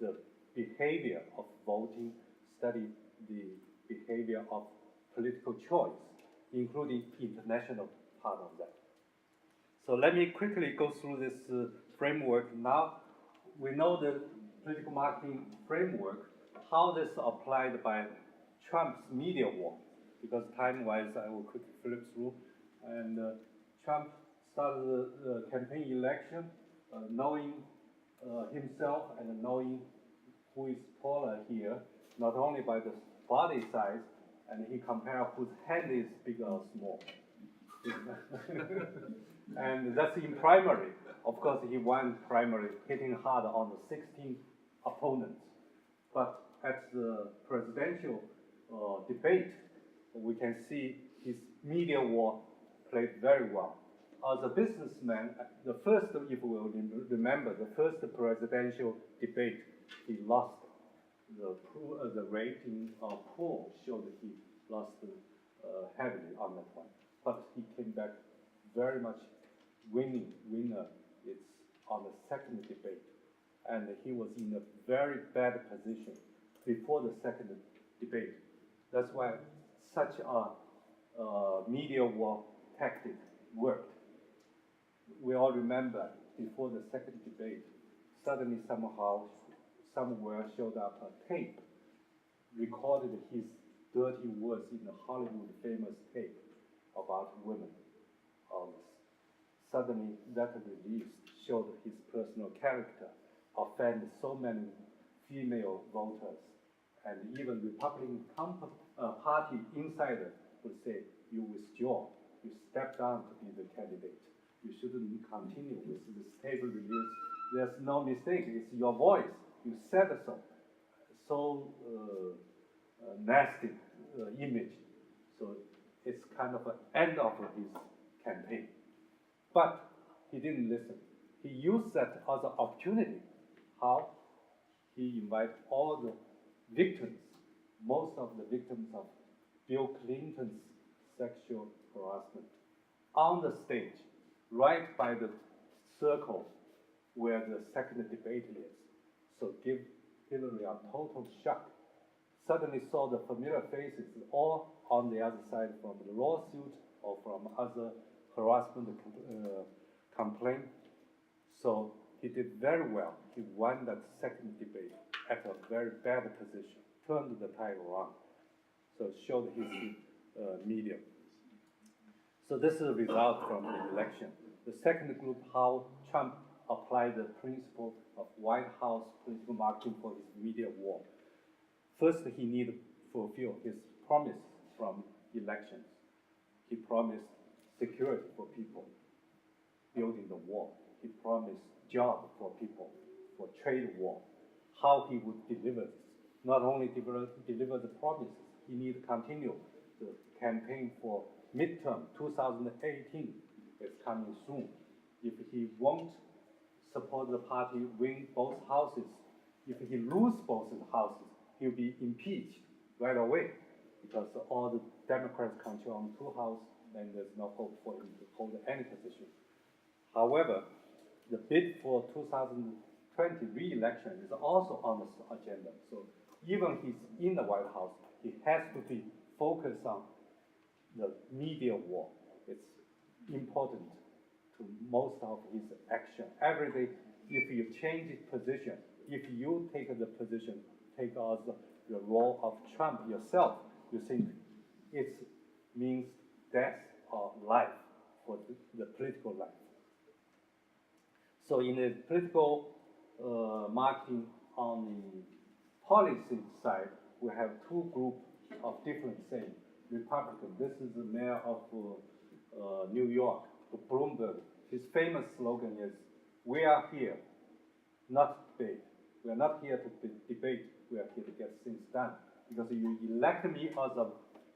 the behavior of voting, study the behavior of political choice, including international part of that. So let me quickly go through this framework. Now, we know the political marketing framework, how this applied by Trump's media war, because time-wise, I will quickly flip through. And Trump started the campaign election knowing himself and knowing who is taller here, not only by the body size, and he compared whose hand is big or small. And that's in primary. Of course, he won primary, hitting hard on the 16 opponents. But at the presidential debate, we can see his media war played very well. As a businessman, the first, if we will remember, the first presidential debate, he lost. The rating poll showed that he lost heavily on that one. But he came back very much winner. It's on the second debate. And he was in a very bad position before the second debate. That's why such a media war tactic worked. We all remember before the second debate, suddenly somehow, somewhere showed up a tape, recorded his dirty words in a Hollywood famous tape about women. Suddenly that release showed his personal character, offended so many female voters, and even Republican Party insider would say, you withdraw, you step down to be the candidate. You shouldn't continue with this tape release. There's no mistake, it's your voice. You said so. So nasty image. So it's kind of an end of his campaign. But he didn't listen. He used that as an opportunity. How? He invited all the victims, most of the victims of Bill Clinton's sexual harassment, on the stage, right by the circle where the second debate is. So give Hillary a total shock. Suddenly saw the familiar faces all on the other side from the lawsuit or from other harassment complaint. So he did very well. He won that second debate at a very bad position, turned the tide around. So showed his medium. So this is a result from the election. The second group, how Trump applied the principle of White House political marketing for his media war. First, he needed to fulfill his promise from elections. He promised security for people, building the wall. He promised job for people, for trade war. How he would deliver this. Not only deliver the promises, he needs to continue the campaign for midterm 2018 is coming soon. If he won't support the party win both houses, if he lose both houses, he'll be impeached right away because all the Democrats control two houses, and there's no hope for him to hold any position. However, the bid for 2020 re-election is also on the agenda. So even he's in the White House, he has to be focused on the media war. It's important to most of his action. Every day, if you change his position, if you take the position, take as the role of Trump yourself, you think it means death or life for the political life. So in the political marketing on the policy side, we have two groups of different things. Republican, this is the mayor of New York, Bloomberg. His famous slogan is, "We are here, not debate. We are not here to debate, we are here to get things done. Because you elect me as a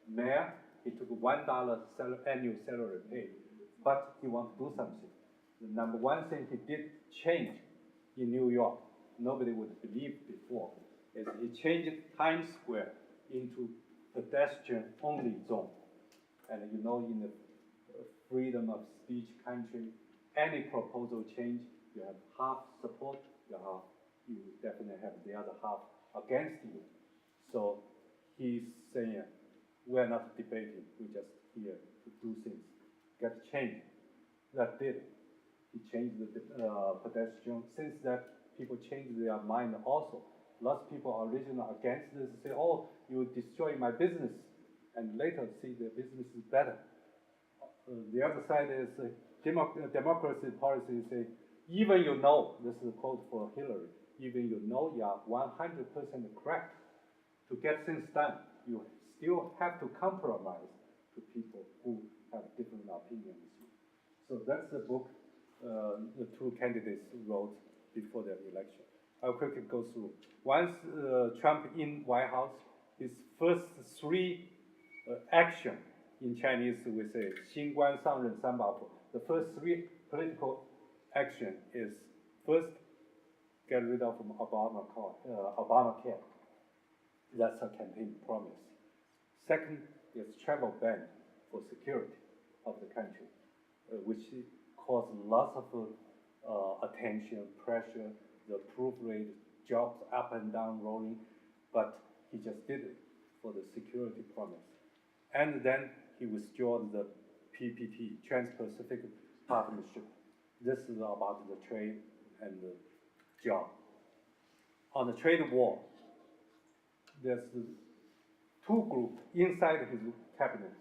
mayor, he took $1 annual salary pay, but he wants to do something. The number one thing he did change in New York, nobody would believe before, is he changed Times Square into pedestrian-only zone. And you know, in the freedom of speech country, any proposal change, you have half support, you definitely have the other half against you. So he's saying, we're not debating, we're just here to do things, get change. That did. He changed the pedestrian. Since that, people changed their mind also. Lots of people are originally against this, say, oh, you destroy my business, and later see the business is better. The other side is democracy policy say, even you know, this is a quote for Hillary, even you know you are 100% correct, to get things done, you still have to compromise to people who have different opinions. So that's the book the two candidates wrote before their election. I'll quickly go through. Once Trump in White House, his first three action in Chinese we say 新官上任三把火. The first three political action is first get rid of Obamacare. That's a campaign promise. Second is travel ban for security of the country, which caused lots of attention, pressure, the approval rate, jobs up and down rolling, but he just did it for the security promise. And then he withdrew the PPP, Trans-Pacific Partnership. This is about the trade and the job. On the trade war, there's two groups inside his cabinet.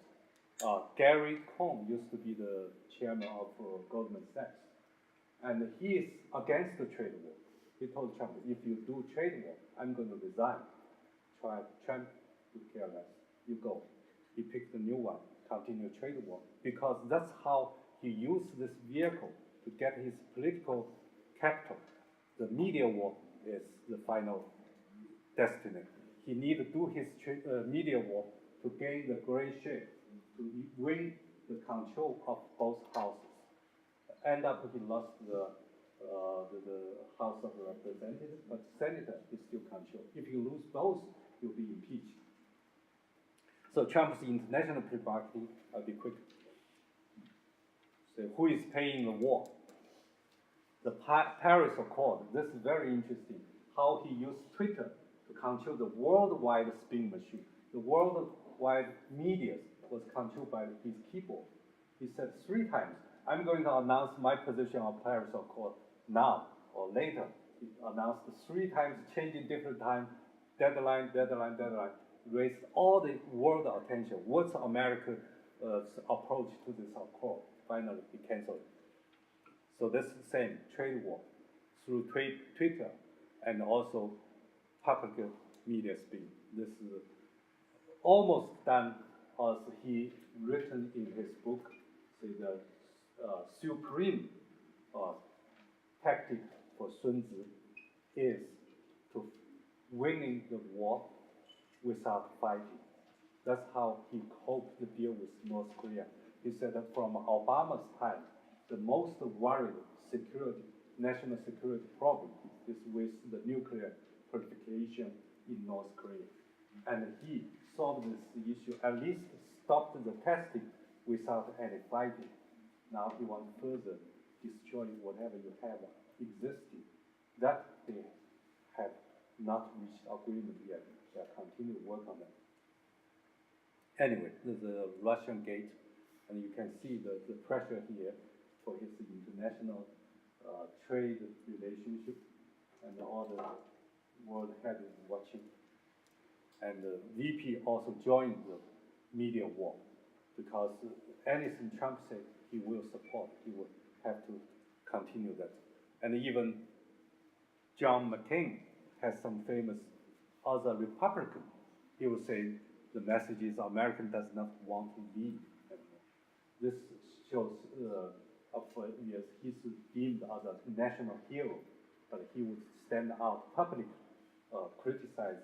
Gary Cohn used to be the chairman of Goldman Sachs, and he is against the trade war. He told Trump, if you do trade war, I'm going to resign. Trump would care less. You go. He picked a new one, continue trade war, because that's how he used this vehicle to get his political capital. The media war is the final destiny. He needed to do his media war to gain the gray share, to win the control of both houses. End up he lost the House of Representatives, but Senator is still control. If you lose both, you'll be impeached. So Trump's international provocative, I'll be quick. So who is paying the war? The Paris Accord, this is very interesting, how he used Twitter to control the worldwide spin machine. The worldwide media was controlled by his keyboard. He said 3 times, I'm going to announce my position on Paris Accord now or later. He announced 3 times, changing different time, deadline, raised all the world attention. What's America's approach to this accord? Finally, he canceled it. So this is the same, trade war, through Twitter and also public media spin. This is almost done as he written in his book, say the supreme tactic for Sun Tzu is to winning the war without fighting. That's how he hoped to deal with North Korea. He said that from Obama's time, the most worried national security problem is with the nuclear proliferation in North Korea. And he solved this issue, at least stopped the testing without any fighting. Now he wants further destroy whatever you have existing. That they have not reached agreement yet. They are continuing to work on that. Anyway, there's a Russian gate, and you can see the pressure here for his international trade relationship, and all the world head is watching. And the VP also joined the media war, because anything Trump said, he will support. He will have to continue that. And even John McCain has some famous other Republican. He will say the message is American does not want to lead. This shows for years he's deemed as a national hero, but he would stand out publicly, criticize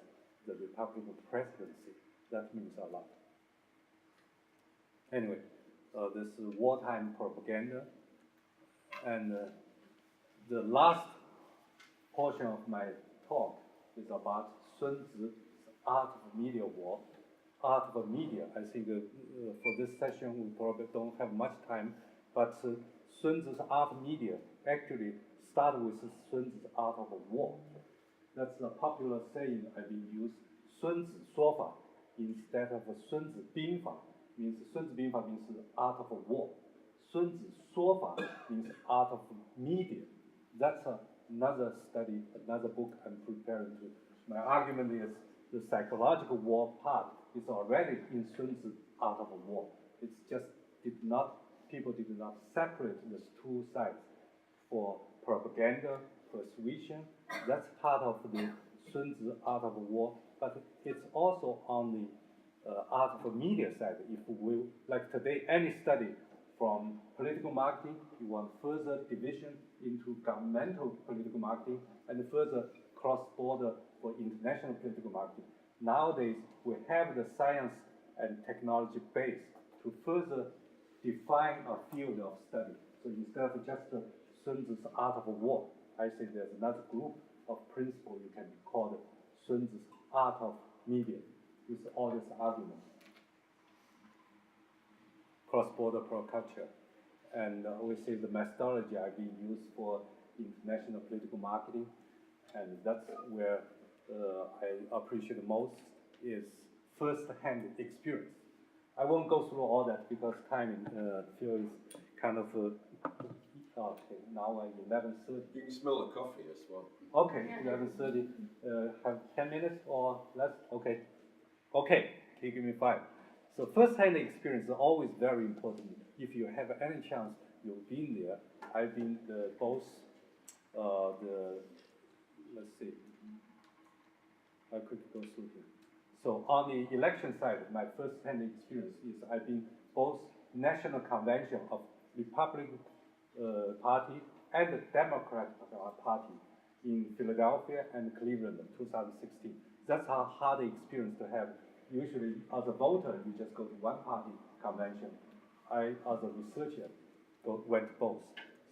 the Republican presidency. That means a lot. Anyway, this is wartime propaganda, and the last portion of my talk is about Sun Tzu's Art of Media War. Art of Media, I think for this session we probably don't have much time, but Sun Tzu's Art of Media actually started with Sun Tzu's Art of War. That's a popular saying I've been used, Sun Tzu 说法 instead of Sun Tzu 兵法 means Sun Tzu 兵法 means art of war. Sun Tzu 说法 means art of media. That's another study, another book I'm preparing to. My argument is the psychological war part is already in Sun Tzu's art of war. It's just people did not separate these two sides for propaganda, persuasion. That's part of the Sun Tzu art of war, but it's also on the art of media side. If we, like today, any study from political marketing, you want further division into governmental political marketing and further cross-border for international political marketing. Nowadays, we have the science and technology base to further define a field of study. So instead of just Sun Tzu's art of war, I say there's another group of principles you can call it Sun Tzu's art of media, with all this argument. Cross-border pro-culture. And we say the methodology I've been used for international political marketing, and that's where I appreciate the most is first-hand experience. I won't go through all that because time feels kind of, okay, now at 11:30. You can smell the coffee as well. Okay, 11:30, have 10 minutes or less? Okay, can you give me 5? So first-hand experience is always very important. If you have any chance, you've been there. I've been both let's see, I could go through here. So on the election side, my first-hand experience is I've been both National Convention of Republican Party and the Democratic Party in Philadelphia and Cleveland in 2016. That's a hard experience to have. Usually, as a voter, you just go to one party convention. I, as a researcher, went both.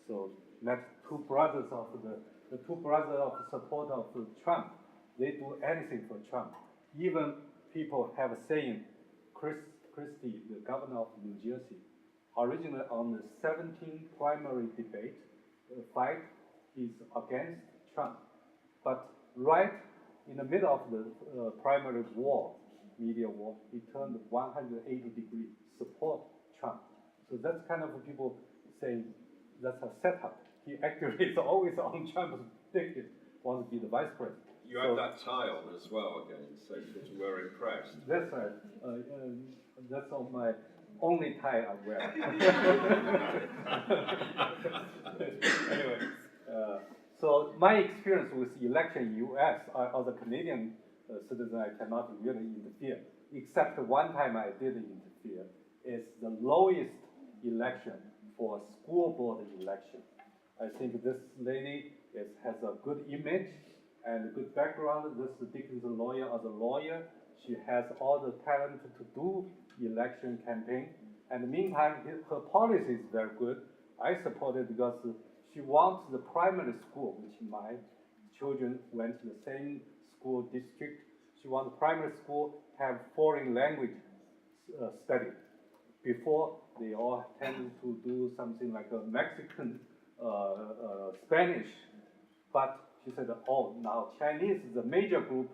So next two brothers of the two brothers of support of Trump, they do anything for Trump. Even people have a saying, Christie, the governor of New Jersey, originally on the 17th primary debate fight, he's against Trump. But right in the middle of the primary war, media war, he turned 180 degrees, support Trump. So that's kind of people saying that's a setup. He actually is always on Trump's ticket, wants to be the vice president. You had that tie on as well again, so that you were impressed. That's right. That's on my only tie I wear. Anyway, so my experience with election in U.S. As a Canadian citizen, I cannot really interfere, except one time I did interfere. It's the lowest election for school board election. I think this lady has a good image and a good background. This Dickinson lawyer, as a lawyer, she has all the talent to do election campaign. And meantime, her policy is very good. I support it because she wants the primary school, which my children went to the same school district. She wants primary school to have foreign language study. Before, they all tend to do something like a Mexican Spanish. But She said, oh, now Chinese is a major group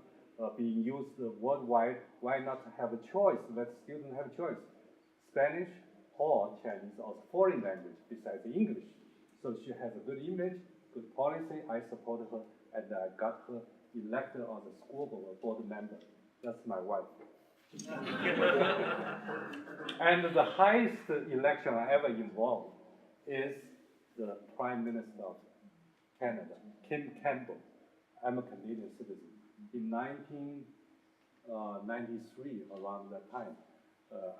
being used worldwide. Why not have a choice? Let students have a choice. Spanish or Chinese or foreign language besides English. So she has a good image, good policy. I supported her, and I got her elected as a school board member. That's my wife. And the highest election I ever involved is the Prime Minister of Canada, Kim Campbell. I'm a Canadian citizen. In 1993, around that time,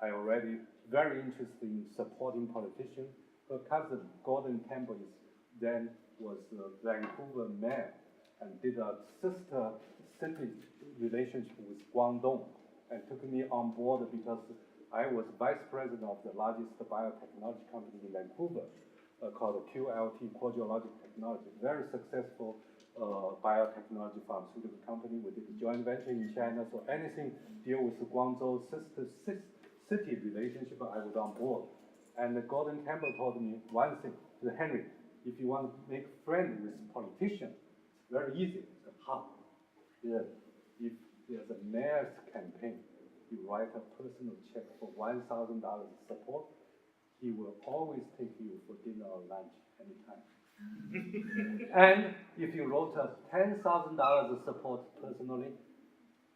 I already very interested in supporting politicians. Her cousin, Gordon Campbell, then was Vancouver mayor and did a sister city relationship with Guangdong and took me on board because I was vice president of the largest biotechnology company in Vancouver called QLT, Quadrilogic Technology, very successful biotechnology pharmaceutical company. We did a joint venture in China, so anything deal with the Guangzhou sister city relationship, I was on board. And Gordon Campbell told me one thing, he said, Henry, if you want to make friends with politicians, it's very easy. I said, how? He said, if there's a mayor's campaign, you write a personal check for $1,000 support, he will always take you for dinner or lunch anytime. And if you wrote a $10,000 support personally,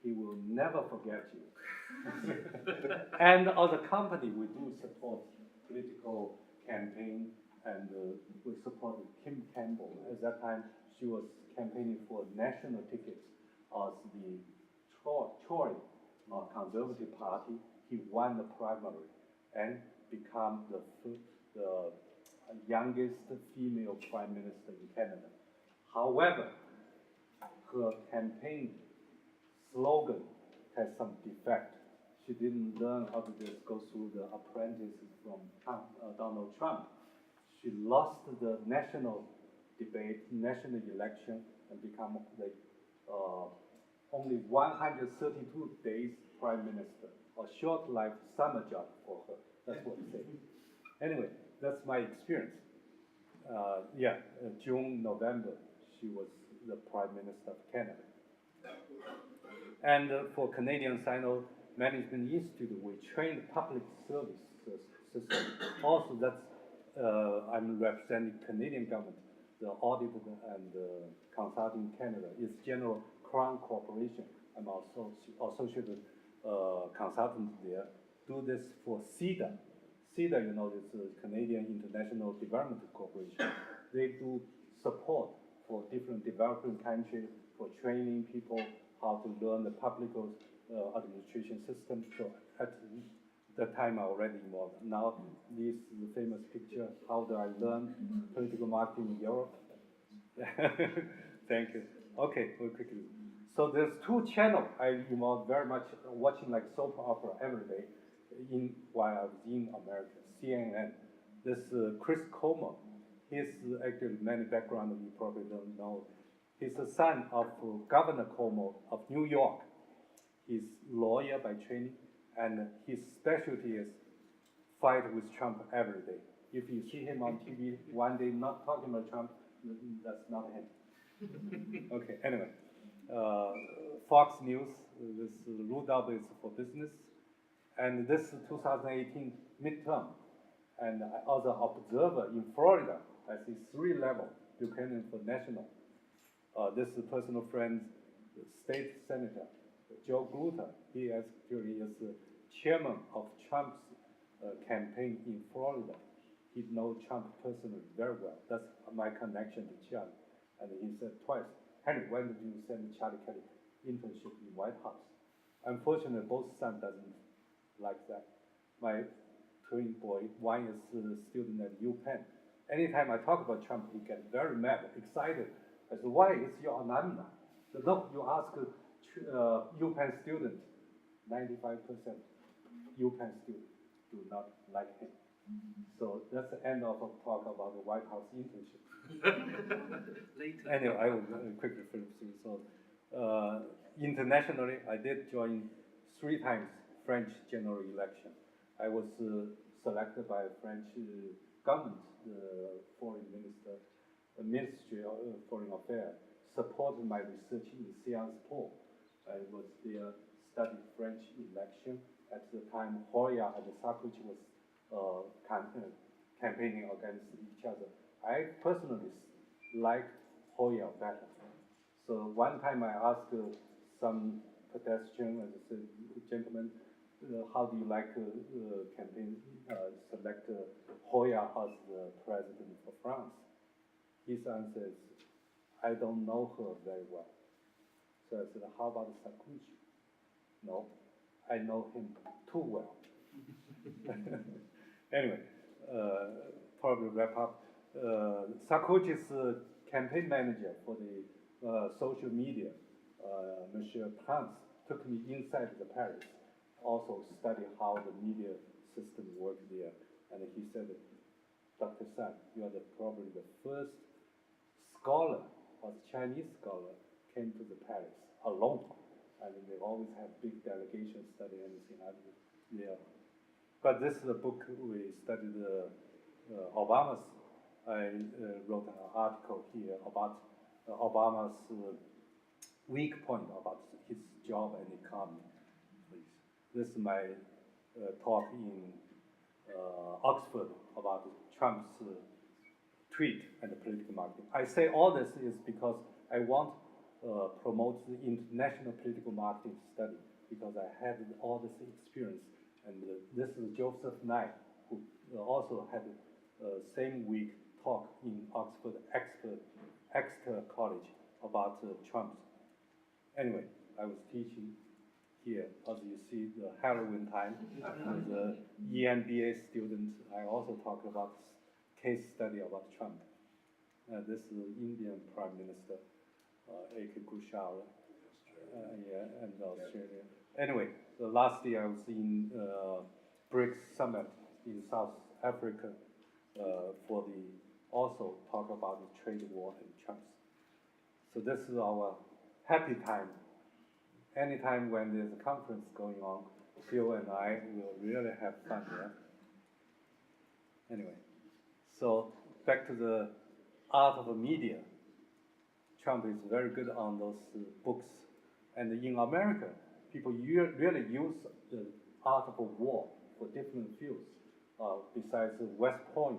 he will never forget you. And as a company, we do support political campaign, and we supported Kim Campbell. At that time, she was campaigning for national tickets as the Tory Conservative Party. He won the primary and become the youngest female prime minister in Canada. However, her campaign slogan has some defect. She didn't learn how to just go through the apprentices from Donald Trump. She lost the national debate, national election, and become like only 132 days prime minister, a short-lived summer job for her. That's what he said. Anyway, that's my experience. June, November, she was the Prime Minister of Canada. And for Canadian Sino Management Institute, we train public service system. Also, that's I'm representing Canadian government, the audit and consulting Canada is General Crown Corporation. I'm also associated consultant there. Do this for CIDA. CIDA, you know, is the Canadian International Development Corporation. They do support for different developing countries for training people how to learn the public administration system. So at that time, I already involved. Now, this is the famous picture, how do I learn political marketing in Europe? Thank you. Okay, very quickly. So there's two channels I involved very much, watching like soap opera every day while I was in America, CNN. This Chris Como, he's actually many background you probably don't know. He's the son of Governor Como of New York. He's lawyer by training, and his specialty is fight with Trump every day. If you see him on TV one day not talking about Trump, that's not him. Okay, anyway. Fox News, this Rudolph is for business. And this is 2018 midterm. And as an observer in Florida, I see 3 levels, Buchanan for national. This is personal friend, the state senator, Joe Gluta. He actually is the chairman of Trump's campaign in Florida. He knows Trump personally very well. That's my connection to Charlie. And he said twice, Henry, when did you send Charlie Kelly internship in White House? Unfortunately, both sons doesn't like that. My twin boy, one is a student at UPenn. Anytime I talk about Trump, he gets very mad, excited. I said, why? It's your alumni. So, no, you ask UPenn students, 95% UPenn students do not like him. So that's the end of a talk about the White House internship. Anyway, I will quickly flip through. So internationally, I did join 3 times French general election. I was selected by French government, the foreign minister, the Ministry of Foreign Affairs, supported my research in Sciences Po. I was there studying French election. At the time, Hoya and Sarkozy was campaigning against each other. I personally like Hoya better. So one time I asked some pedestrian and said, gentlemen, how do you like campaign select Hoya as the president for France? His answer is, I don't know her very well. So I said, how about Sarkozy? No, I know him too well. Anyway, probably wrap up. Sarkozy's campaign manager for the social media, Monsieur Prince, took me inside the Paris, also study how the media system worked there. And he said, Dr. San, you are probably the first scholar, or Chinese scholar, came to the Paris alone. And they always have big delegations study anything there. But this is a book we studied Obama's. I wrote an article here about Obama's weak point about his job and economy. Please. This is my talk in Oxford about Trump's tweet and the political marketing. I say all this is because I want promote the international political marketing study because I had all this experience. And this is Joseph Knight, who also had same week talk in Oxford Exeter College about Trump. Anyway, I was teaching here, as you see, the Halloween time. As an EMBA student, I also talked about case study about Trump. This is the Indian Prime Minister, A.K. Kushal, and Australia. Anyway, the last year I was in BRICS Summit in South Africa for the also talk about the trade war and Trump. So this is our happy time. Anytime when there's a conference going on, Phil and I will really have fun there. Anyway, so back to the art of the media. Trump is very good on those books. And in America, people really use the art of war for different fields. Besides West Point,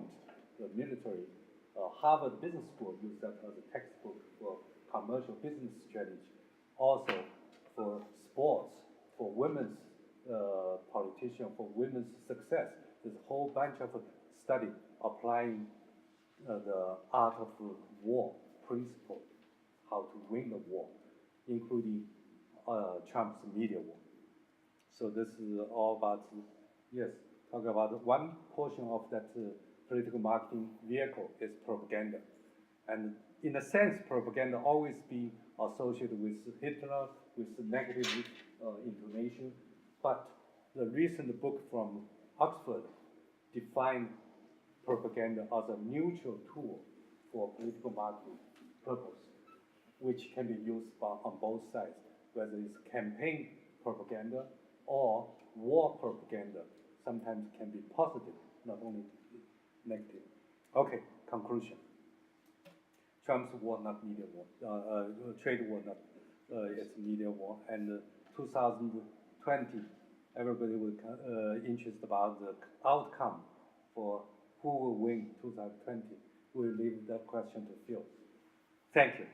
the military, Harvard Business School used that as a textbook for commercial business strategy. Also for sports, for women's politicians, for women's success. There's a whole bunch of study applying the art of war principle, how to win the war, including Trump's media war. So this is all about, yes, talk about one portion of that political marketing vehicle is propaganda. And in a sense, propaganda always been associated with Hitler, with negative intonation. But the recent book from Oxford defined propaganda as a neutral tool for political marketing purpose, which can be used on both sides, whether it's campaign propaganda or war propaganda. Sometimes can be positive, not only negative. Okay, conclusion. Trump's war, not media war. Trade war, not it's media war. And 2020, everybody will interested about the outcome for who will win 2020. We'll leave that question to Phil. Thank you.